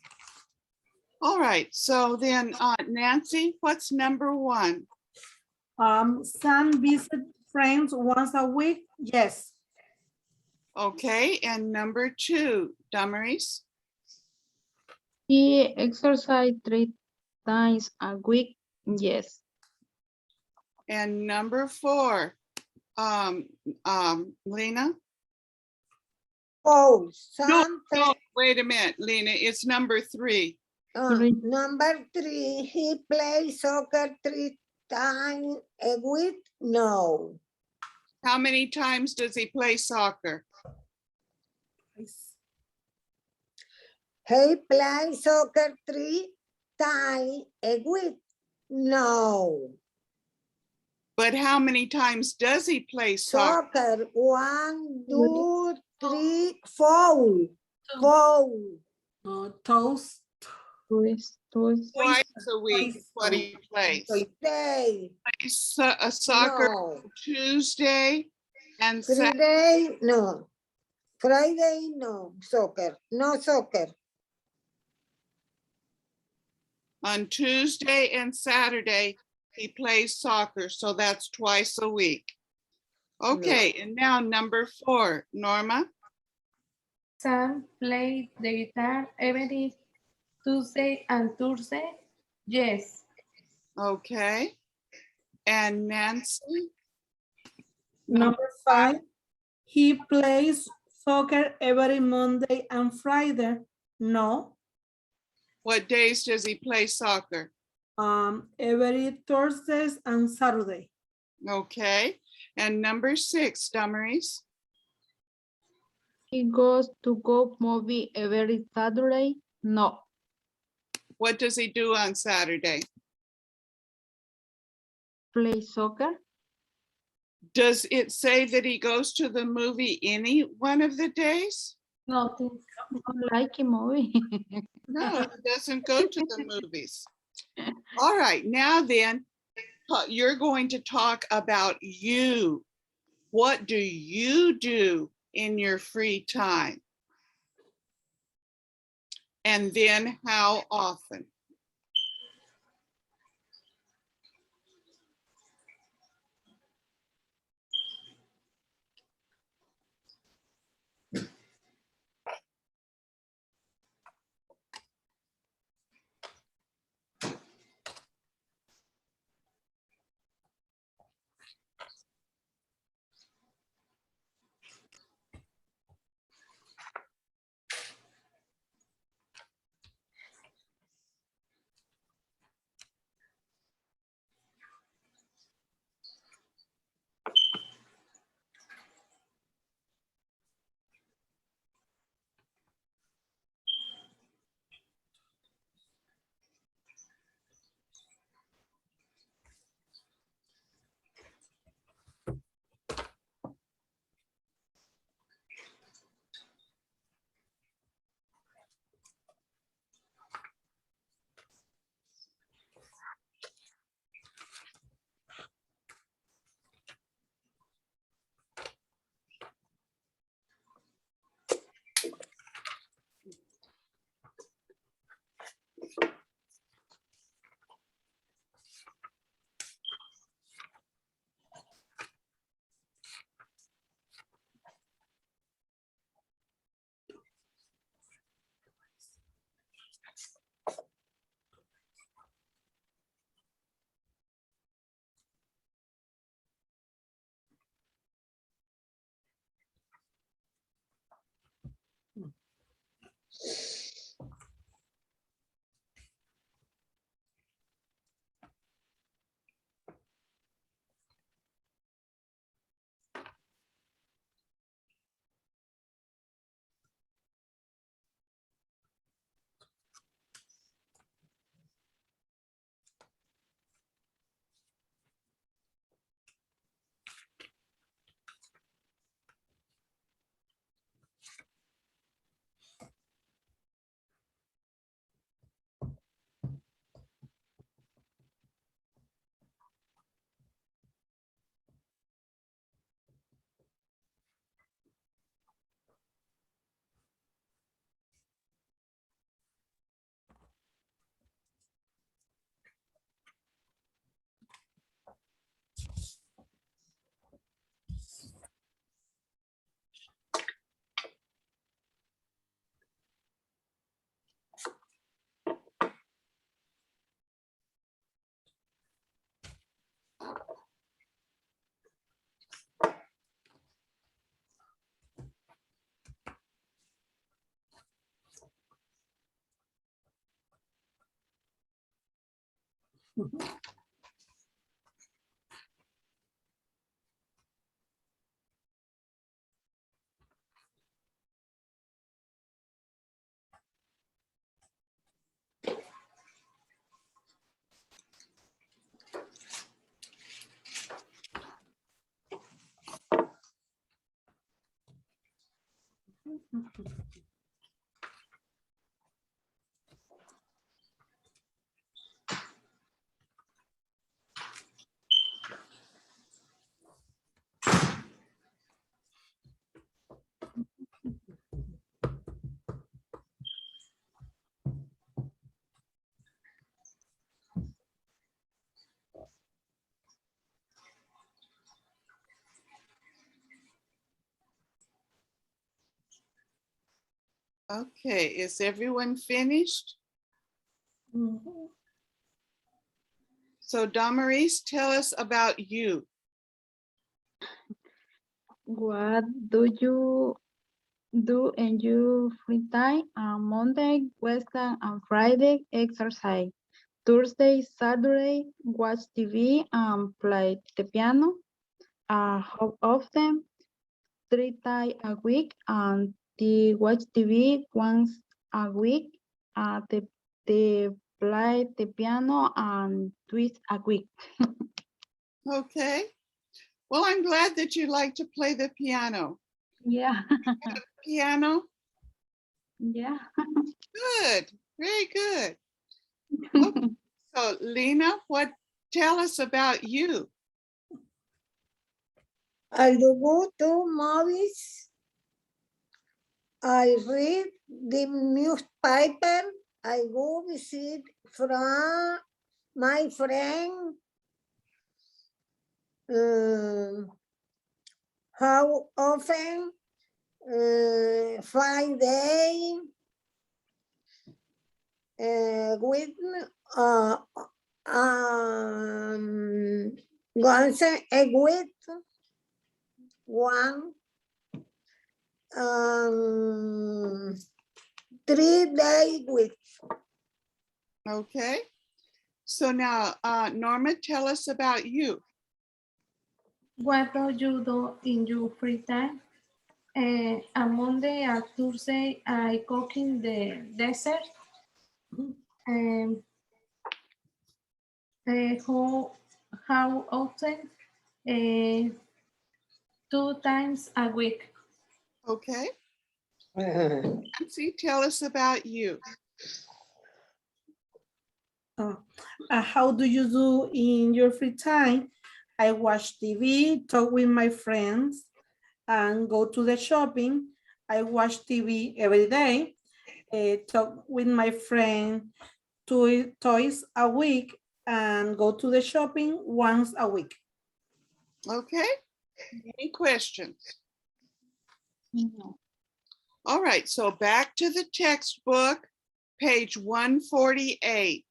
All right, so then Nancy, what's number 1? Son visit friends once a week. Yes. Okay, and number 2, Damaris? He exercise 3 times a week. Yes. And number 4, Lena? Oh, No, son. wait a minute, Lena, it's number 3. Three. Number 3, he plays soccer 3 times a week. No. How many times does he play soccer? He plays soccer 3 times a week. No. But how many times does he play soccer? Soccer 1, 2, 3, 4. 4. Toast. Twice. Twice a week is Twice what a he plays. Day. Plays soccer No. Tuesday and Saturday. Friday, no. Friday, no. Soccer. No soccer. On Tuesday and Saturday, he plays soccer, so that's twice a week. Okay, and now number 4, Norma? Sam play the guitar every Tuesday and Thursday. Yes. Okay. And Nancy? Number 5, he plays soccer every Monday and Friday. No. What days does he play soccer? Every Thursdays and Saturday. Okay. And number 6, Damaris? He goes to go movie every Saturday. No. What does he do on Saturday? Play soccer. Does it say that he goes to the movie any one of the days? Nothing. I like a movie. No, he doesn't go to the movies. All right, now then, you're going to talk about you. What do you do in your free time? And then how often? Okay, is everyone finished? So Damaris, tell us about you. What do you do in your free time? On Monday, Wednesday, and Friday, exercise. Thursday, Saturday, watch TV and play the piano. How often? 3 times a week, and the watch TV once a week. The play the piano and twice a week. Okay. Well, I'm glad that you like to play the piano. Yeah, Piano? yeah. Good, very good. Okay, so Lena, tell us about you. I go to movies. I read the newspaper. I go visit from my friend. How often? 5 days. With once a week. One. 3 days with. Okay. So now, Norma, tell us about you. What do you do in your free time? On Monday and Tuesday, I cooking the dessert. How often? 2 times a week. Okay. Nancy, tell us about you. How do you do in your free time? I watch TV, talk with my friends, and go to the shopping. I watch TV every day, talk with my friend twice a week, and go to the shopping once a week. Okay. Any questions? No. All right, so back to the textbook, page 148.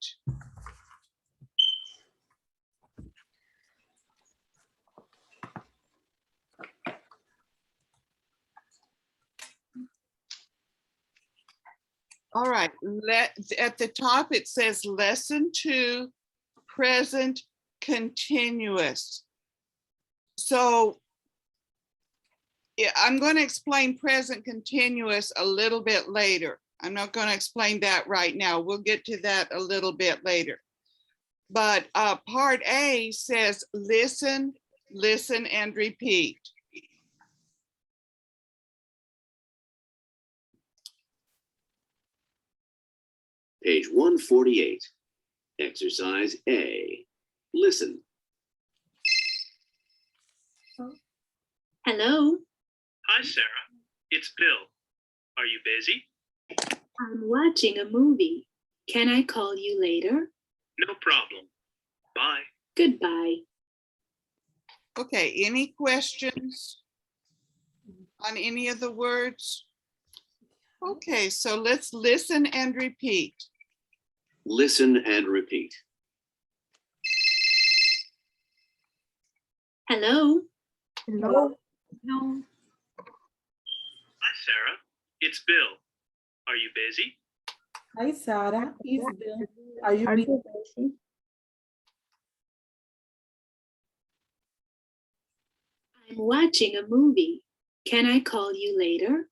All right, at the top it says lesson 2, present continuous. So yeah, I'm going to explain present continuous a little bit later. I'm not going to explain that right now. We'll get to that a little bit later. But part A says listen, listen, and repeat. Page 148. Exercise A. Listen. Hello, Hi, Sarah. It's Bill. Are you busy? I'm watching a movie. Can I call you later? No problem. Bye. Goodbye. Okay, any questions on any of the words? Okay, so let's listen and repeat. Listen and repeat. Hello, Hello. No, Hi, Sarah. It's Bill. Are you busy? Hi, Sarah. It's Bill. Are you Are busy? you busy? I'm watching a movie. Can I call you later?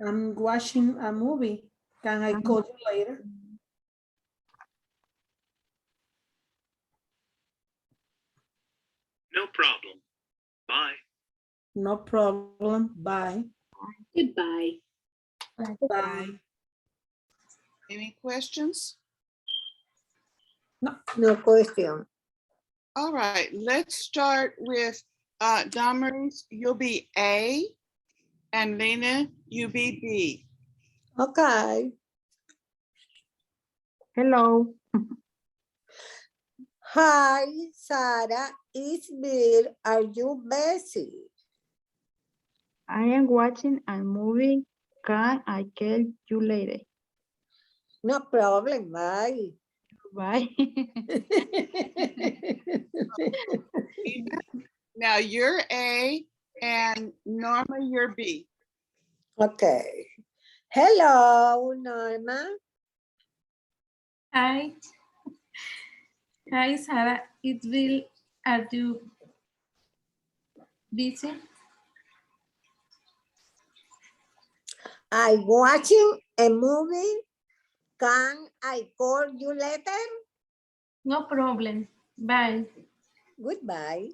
I'm watching a movie. Can I call you later? No problem. Bye. No problem. Bye. Goodbye. Bye. Any questions? No question. All right, let's start with Damaris, you'll be A, and Lena, you be B. Okay. Hello. Hi, Sarah. It's Bill. Are you busy? I am watching a movie. Can I call you later? No problem. Bye. Bye. Now you're A, and Norma, you're B. Okay. Hello, Norma. Hi. Hi, Sarah. It's Bill. Are you busy? I'm watching a movie. Can I call you later? No problem. Bye. Goodbye.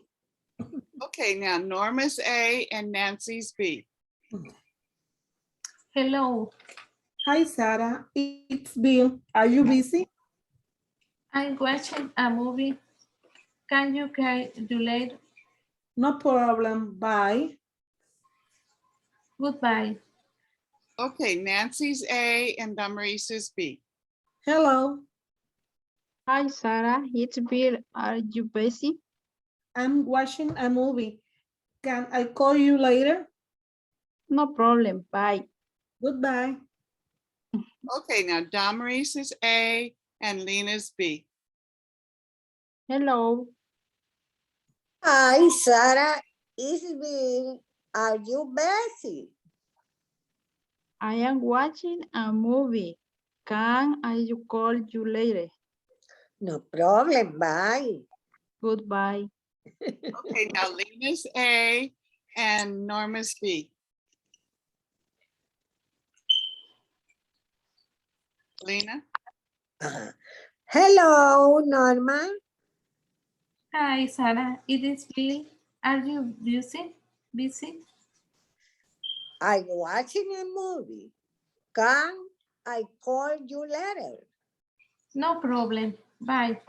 Okay, now Norma's A and Nancy's B. Hello. Hi, Sarah. It's Bill. Are you busy? I'm watching a movie. Can you call you later? No problem. Bye. Goodbye. Okay, Nancy's A and Damaris is B. Hello. Hi, Sarah. It's Bill. Are you busy? I'm watching a movie. Can I call you later? No problem. Bye. Goodbye. Okay, now Damaris is A and Lena's B. Hello. Hi, Sarah. It's Bill. Are you busy? I am watching a movie. Can I call you later? No problem. Bye. Goodbye. Okay, now Lena's A and Norma's B. Lena? Hello, Norma. Hi, Sarah. It is Bill. Are you busy? Busy? I'm watching a movie. Can I call you later? No problem. Bye.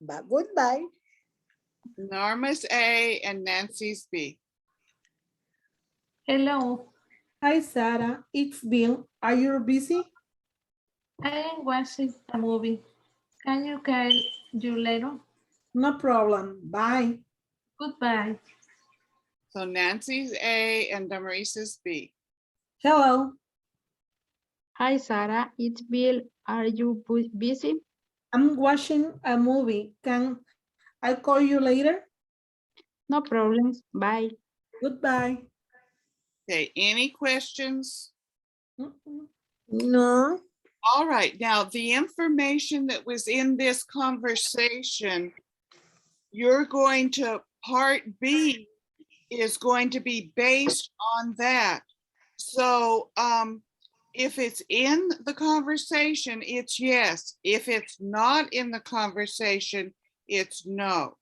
But goodbye. Norma's A and Nancy's B. Hello. Hi, Sarah. It's Bill. Are you busy? I am watching a movie. Can you call you later? No problem. Bye. Goodbye. So Nancy's A and Damaris's B. Hello. Hi, Sarah. It's Bill. Are you busy? I'm watching a movie. Can I call you later? No problems. Bye. Goodbye. Okay, any questions? No. All right, now the information that was in this conversation, you're going to, part B is going to be based on that. So if it's in the conversation, it's yes. If it's not in the conversation, it's no.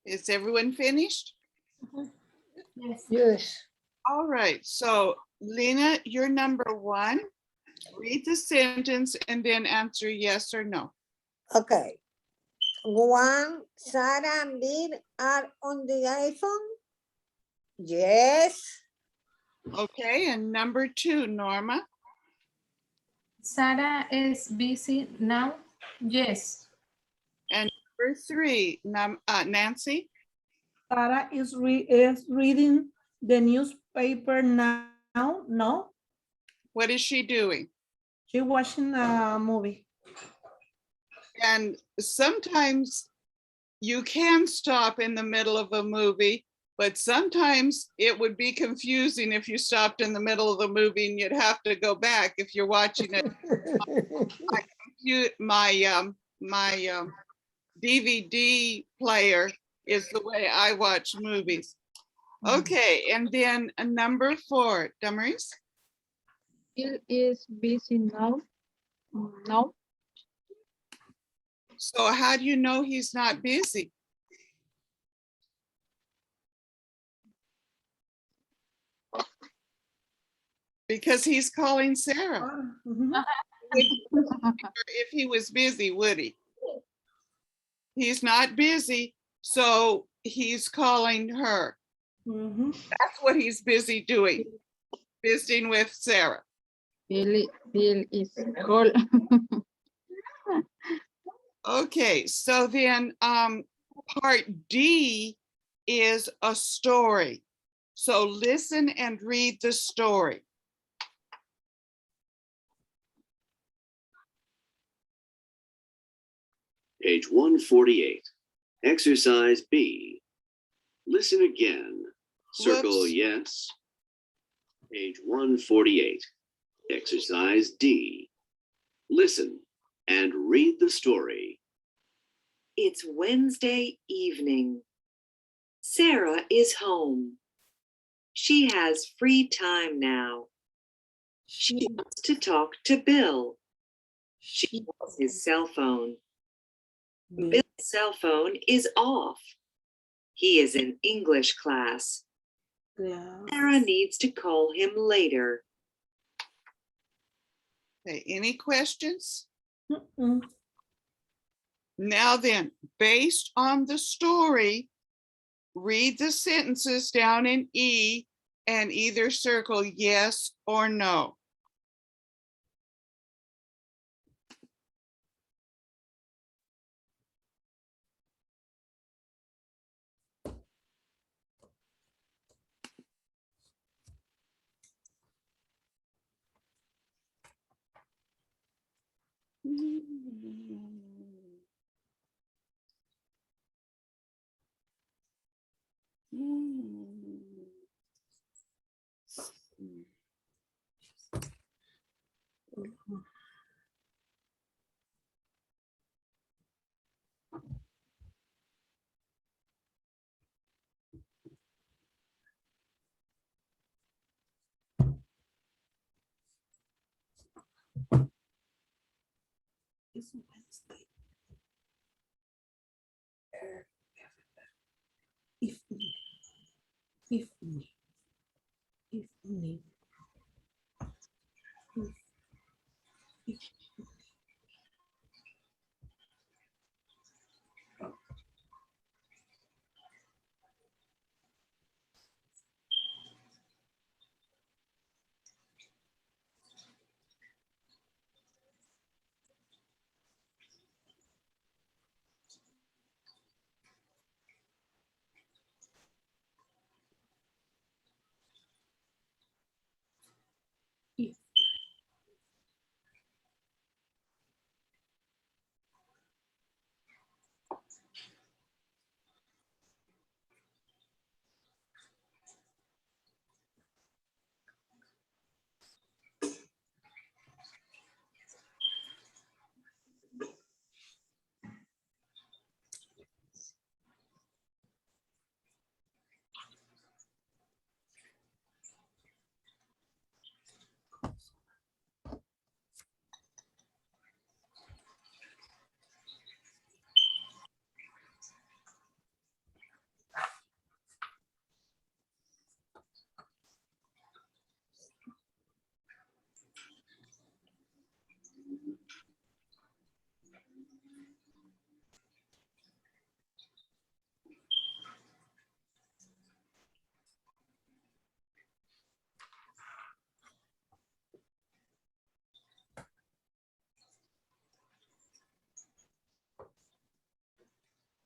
Is everyone finished? Yes. Yes. All right, so Lena, you're number 1. Read the sentence and then answer yes or no. Okay. One, Sarah and Bill are on the iPhone? Yes. Okay, and number 2, Norma. Sarah is busy now. Yes. And number 3, Nancy. Sarah is reading the newspaper now. No, What is she doing? she's watching a movie. And sometimes you can stop in the middle of a movie, but sometimes it would be confusing if you stopped in the middle of the movie and you'd have to go back if you're watching it. My DVD player is the way I watch movies. Okay, and then number 4, Damaris. Bill is busy now. No. So how do you know he's not busy? Because he's calling Sarah. Mhm. If he was busy, would he? He's not busy, so he's calling her. Mhm. That's what he's busy doing, visiting with Sarah. Bill is cold. Okay, so then part D is a story. So listen and read the story. Page 148. Exercise B. Listen again. Circle Whoops. yes. Page 148. Exercise D. Listen and read the story. It's Wednesday evening. Sarah is home. She has free time now. She wants to talk to Bill. She calls his cell phone. Bill's cell phone is off. He is in English class. Yeah. Sarah needs to call him later. Okay, any questions? Mm-mm. Now then, based on the story, read the sentences down in E and either circle yes or no. It's Wednesday. Evening. Evening. Evening.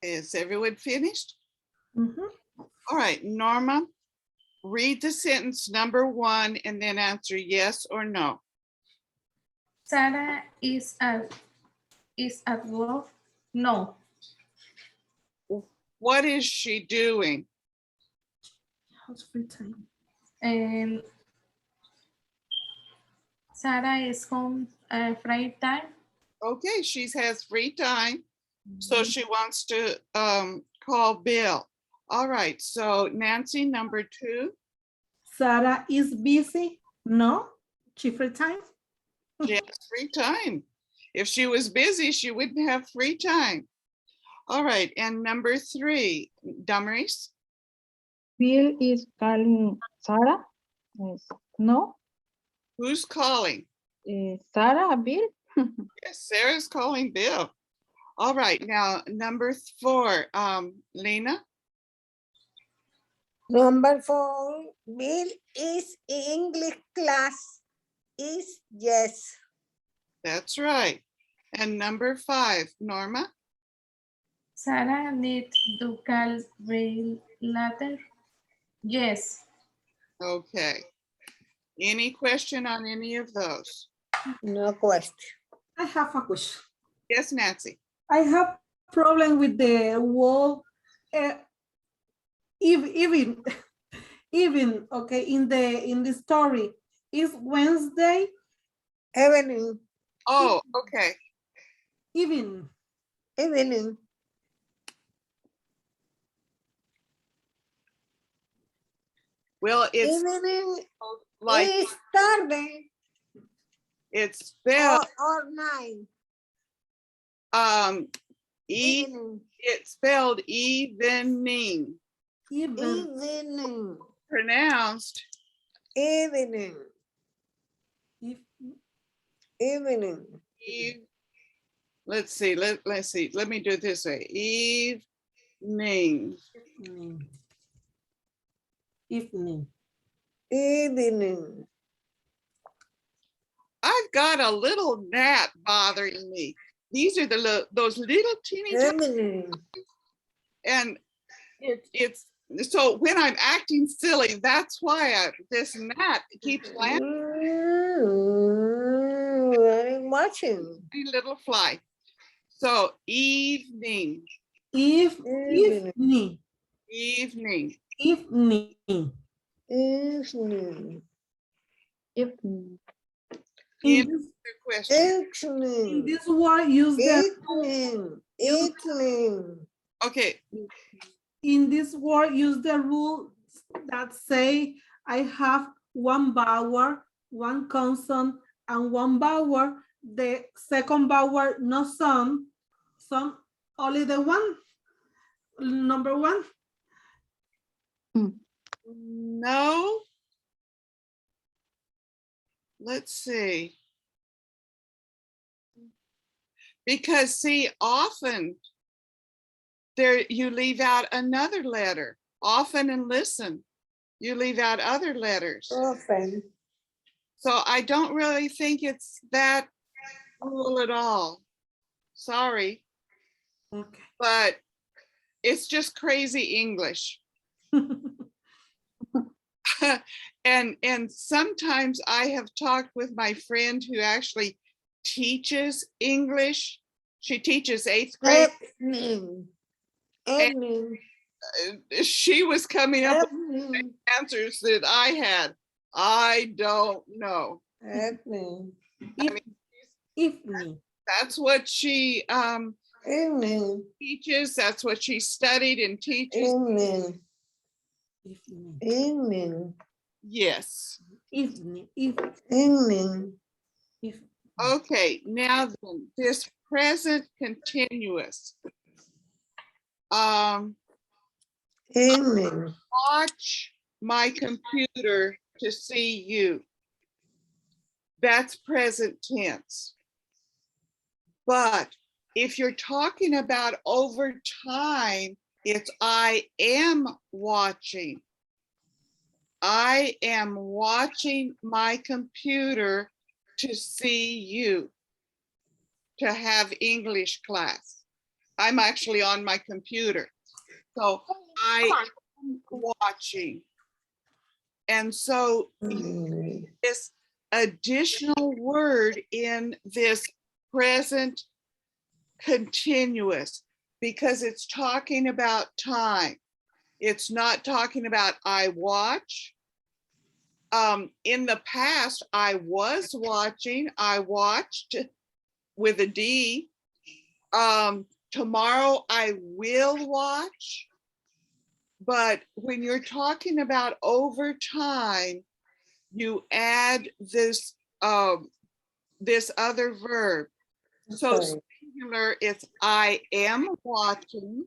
Is everyone finished? Mhm. All right, Norma, read the sentence number 1 and then answer yes or no. Sarah is at work. No. What is she doing? How's free time? Sarah is home Friday time. Okay, she has free time, so she wants to call Bill. All right, so Nancy, number 2. Sarah is busy. No. She free time. She has free time. If she was busy, she wouldn't have free time. All right, and number 3, Damaris. Bill is calling Sarah. Yes. No. Who's calling? Sarah, Bill. Yes, Sarah's calling Bill. All right, now number 4, Lena. Number 4, Bill is English class is yes. That's right. And number 5, Norma. Sarah needs to call Bill later. Yes. Okay. Any question on any of those? No question. I have a question. Yes, Nancy. I have problem with the word even even okay in the story is Wednesday Evening. Oh, okay. even. Evening. Well, it's Evening like is Saturday it's spelled or night. Evening. It's spelled evening. Evening. Pronounced Evening. Evening. eve. Let's see. Let's see. Let me do it this way. Evening. Evening. Evening. I've got a little gnat bothering me. These are those little teeny Evening. and it's so when I'm acting silly, that's why this gnat keeps landing. I'm watching. A little fly. So evening. Evening. Evening. Evening. Evening. Evening. In this word, use the evening. Okay. In this word, use the rule that say I have one vowel, one consonant, and one vowel. The second vowel, no some only the one. Number 1. No. Let's see. Because see, often there you leave out another letter. Often and listen, you leave out other letters. Often. So I don't really think it's that cool at all. Sorry. Okay. But it's just crazy English. And sometimes I have talked with my friend who actually teaches English. She teaches 8th grade. Evening. She was coming up with answers that I had. I don't know. Evening. Evening. That's what she Evening. teaches. That's what she studied and teaches. Evening. Evening. Evening. Yes. Evening. Evening. Okay, now then, this present continuous. Evening. Watch my computer to see you. That's present tense. But if you're talking about over time, it's I am watching. I am watching my computer to see you, to have English class. I'm actually on my computer. So I am watching. And so this additional word in this present continuous, because it's talking about time. It's not talking about I watch. In the past, I was watching, I watched with a D. Tomorrow I will watch. But when you're talking about over time, you add this this other verb. So Okay. singular, it's I am watching.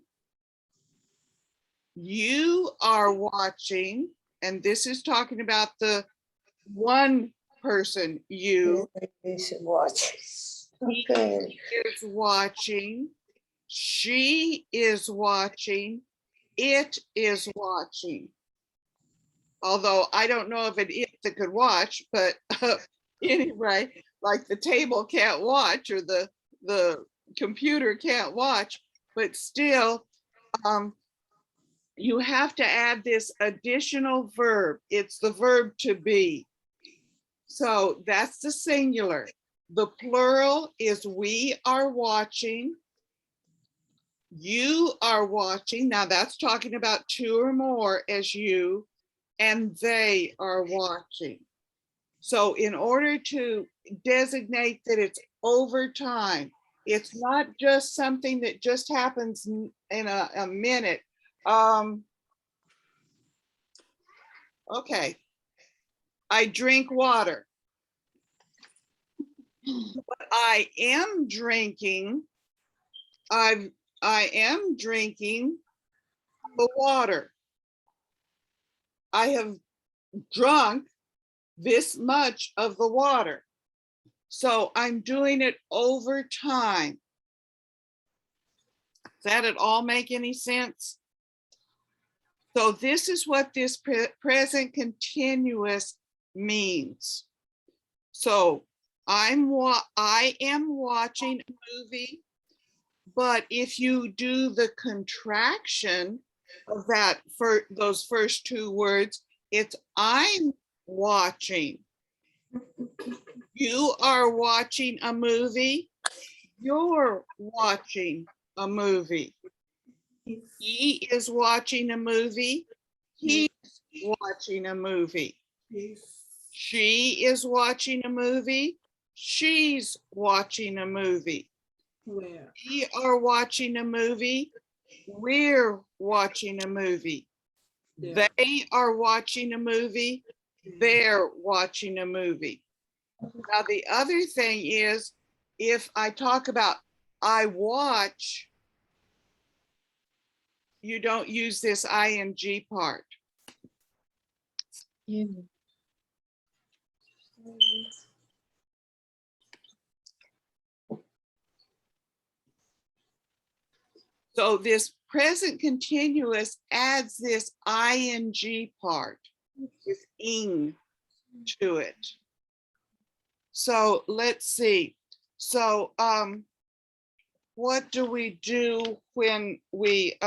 You are watching, and this is talking about the one person, you. Is watch. He Okay. is watching. She is watching. It is watching. Although I don't know if it is that could watch, but anyway, like the table can't watch or the computer can't watch, but still, you have to add this additional verb. It's the verb to be. So that's the singular. The plural is we are watching. You are watching. Now that's talking about two or more as you, and they are watching. So in order to designate that it's over time, it's not just something that just happens in a minute. Okay, I drink water. What I am drinking, I am drinking the water. I have drunk this much of the water. So I'm doing it over time. Does that at all make any sense? So this is what this present continuous means. So I am watching a movie, but if you do the contraction of that for those first two words, it's I'm watching. You are watching a movie. You're watching a movie. He is watching a movie. He's watching a movie. She is watching a movie. She's watching a movie. We are watching a movie. We're watching a movie. They are watching a movie. They're watching a movie. Now, the other thing is, if I talk about I watch, you don't use this ing part. So this present continuous adds this ing part with ing to it. So let's see. So what do we do when we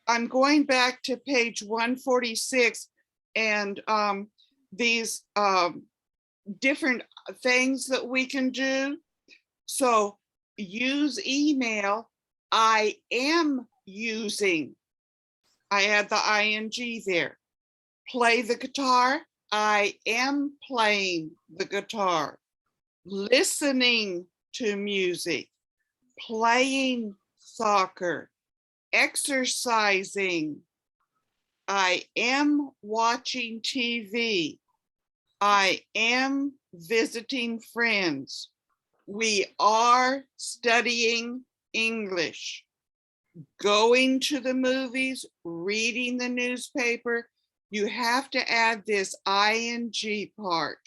I'm going back to page 146 and these different things that we can do. So use email. I am using. I add the ing there. Play the guitar. I am playing the guitar. Listening to music. Playing soccer. Exercising. I am watching TV. I am visiting friends. We are studying English. Going to the movies, reading the newspaper. You have to add this ing part.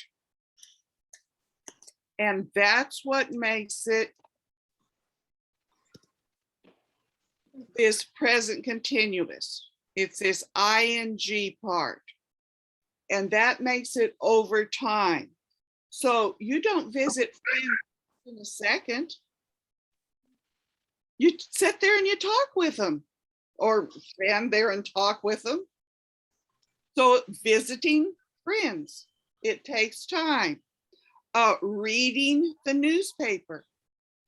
And that's what makes it this present continuous. It's this ing part. And that makes it over time. So you don't visit friends In a second. You sit there and you talk with them or stand there and talk with them. So visiting friends, it takes time. Reading the newspaper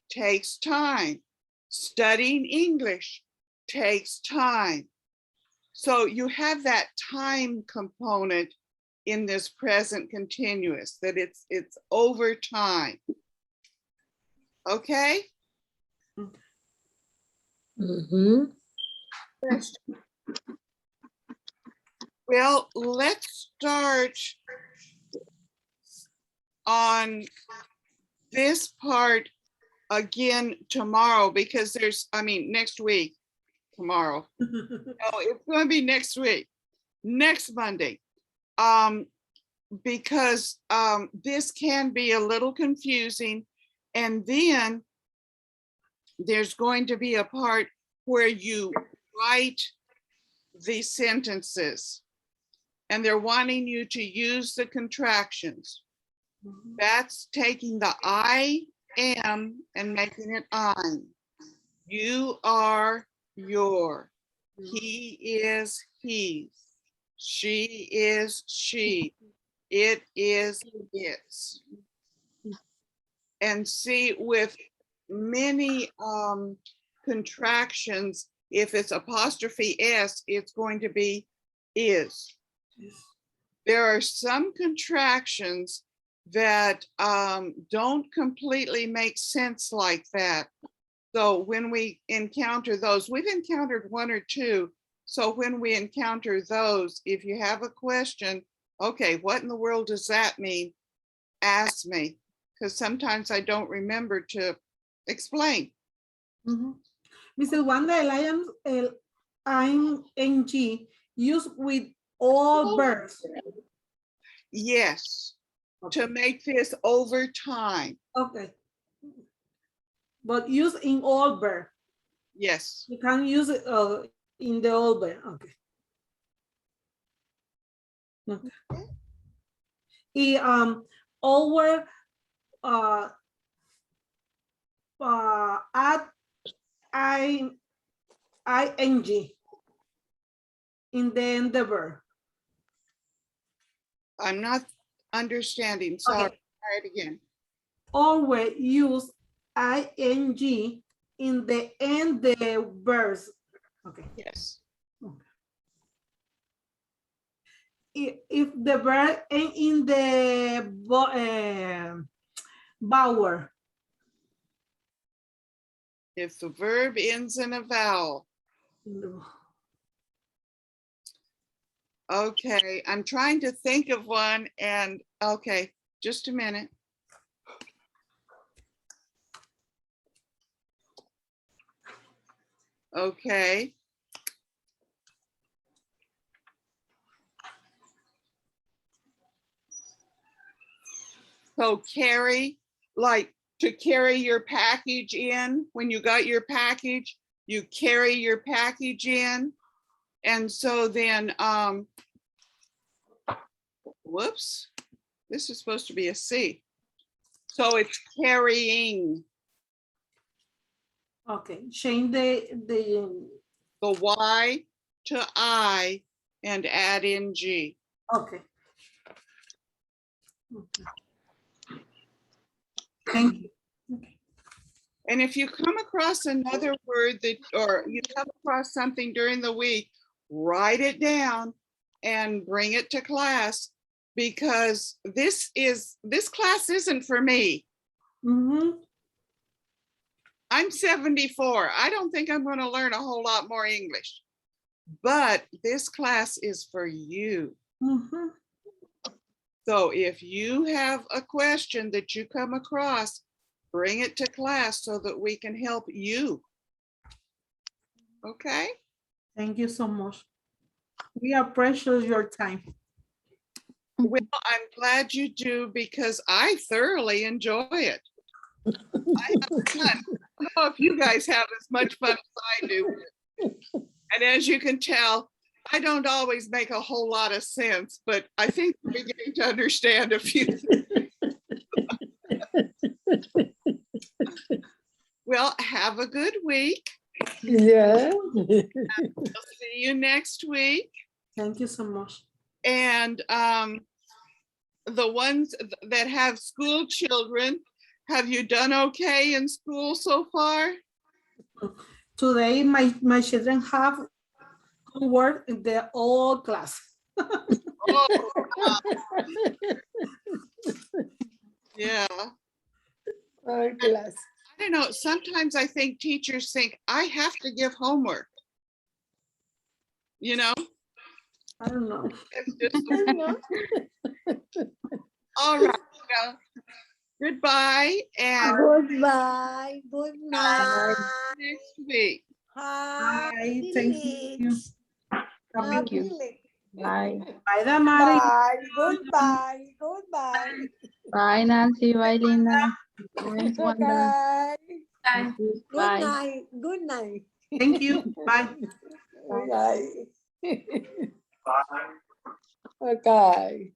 takes time. Studying English takes time. So you have that time component in this present continuous, that it's over time. Okay? Mhm. Well, let's start on this part again tomorrow because next week, tomorrow. No, it's going to be next week, next Monday. Because this can be a little confusing. And then there's going to be a part where you write the sentences and they're wanting you to use the contractions. That's taking the I am and making it I'm. You are your. He is he's. She is she. It is its. And see, with many contractions, if it's apostrophe S, it's going to be is. There are some contractions that don't completely make sense like that. So when we encounter those, we've encountered one or two. So when we encounter those, if you have a question, okay, what in the world does that mean? Ask me, because sometimes I don't remember to explain. Mrs. Wanda, ing used with all verbs. Yes, to make this over time. Okay. But use in all verb. Yes. You can use it in the all verb. Okay. Y over at ing in the end the verb. I'm not understanding. Sorry. Okay. Try it again. Always use ing in the end the verbs. Okay. Yes. If the verb end in the vowel. If the verb ends in a vowel. Okay, I'm trying to think of one and okay, just a minute. Okay. So carry, like to carry your package in, when you got your package, you carry your package in. And so then, whoops, this is supposed to be a C. So it's carrying. Okay, change the Y to I and add in G. okay. Thank you. Okay. And if you come across another word that, or you come across something during the week, write it down and bring it to class, because this class isn't for me. I'm 74. I don't think I'm going to learn a whole lot more English, but this class is for you. So if you have a question that you come across, bring it to class so that we can help you. Okay? Thank you so much. We appreciate your time. Well, I'm glad you do, because I thoroughly enjoy it. I have fun. I don't know if you guys have as much fun as I do. And as you can tell, I don't always make a whole lot of sense, but I think I'm beginning to understand a few things. Well, have a good week. Yeah. I'll see you next week. Thank you so much. And the ones that have school children, have you done okay in school so far? Today, my children have homework in their all class. Oh, yeah. All class. I don't know. Sometimes I think teachers think I have to give homework. You know? I don't know. It's just all right. Well, goodbye and Goodbye. Good night. next week. Bye. Thank you. Thank you. Happy. Bye. Bye, Damari. Bye. Goodbye. Goodbye. Bye, Nancy. Bye, Linda. Thanks, Wanda. Okay. Thank you. Good Bye. night. Good night. Thank you. Bye. Good night. Okay.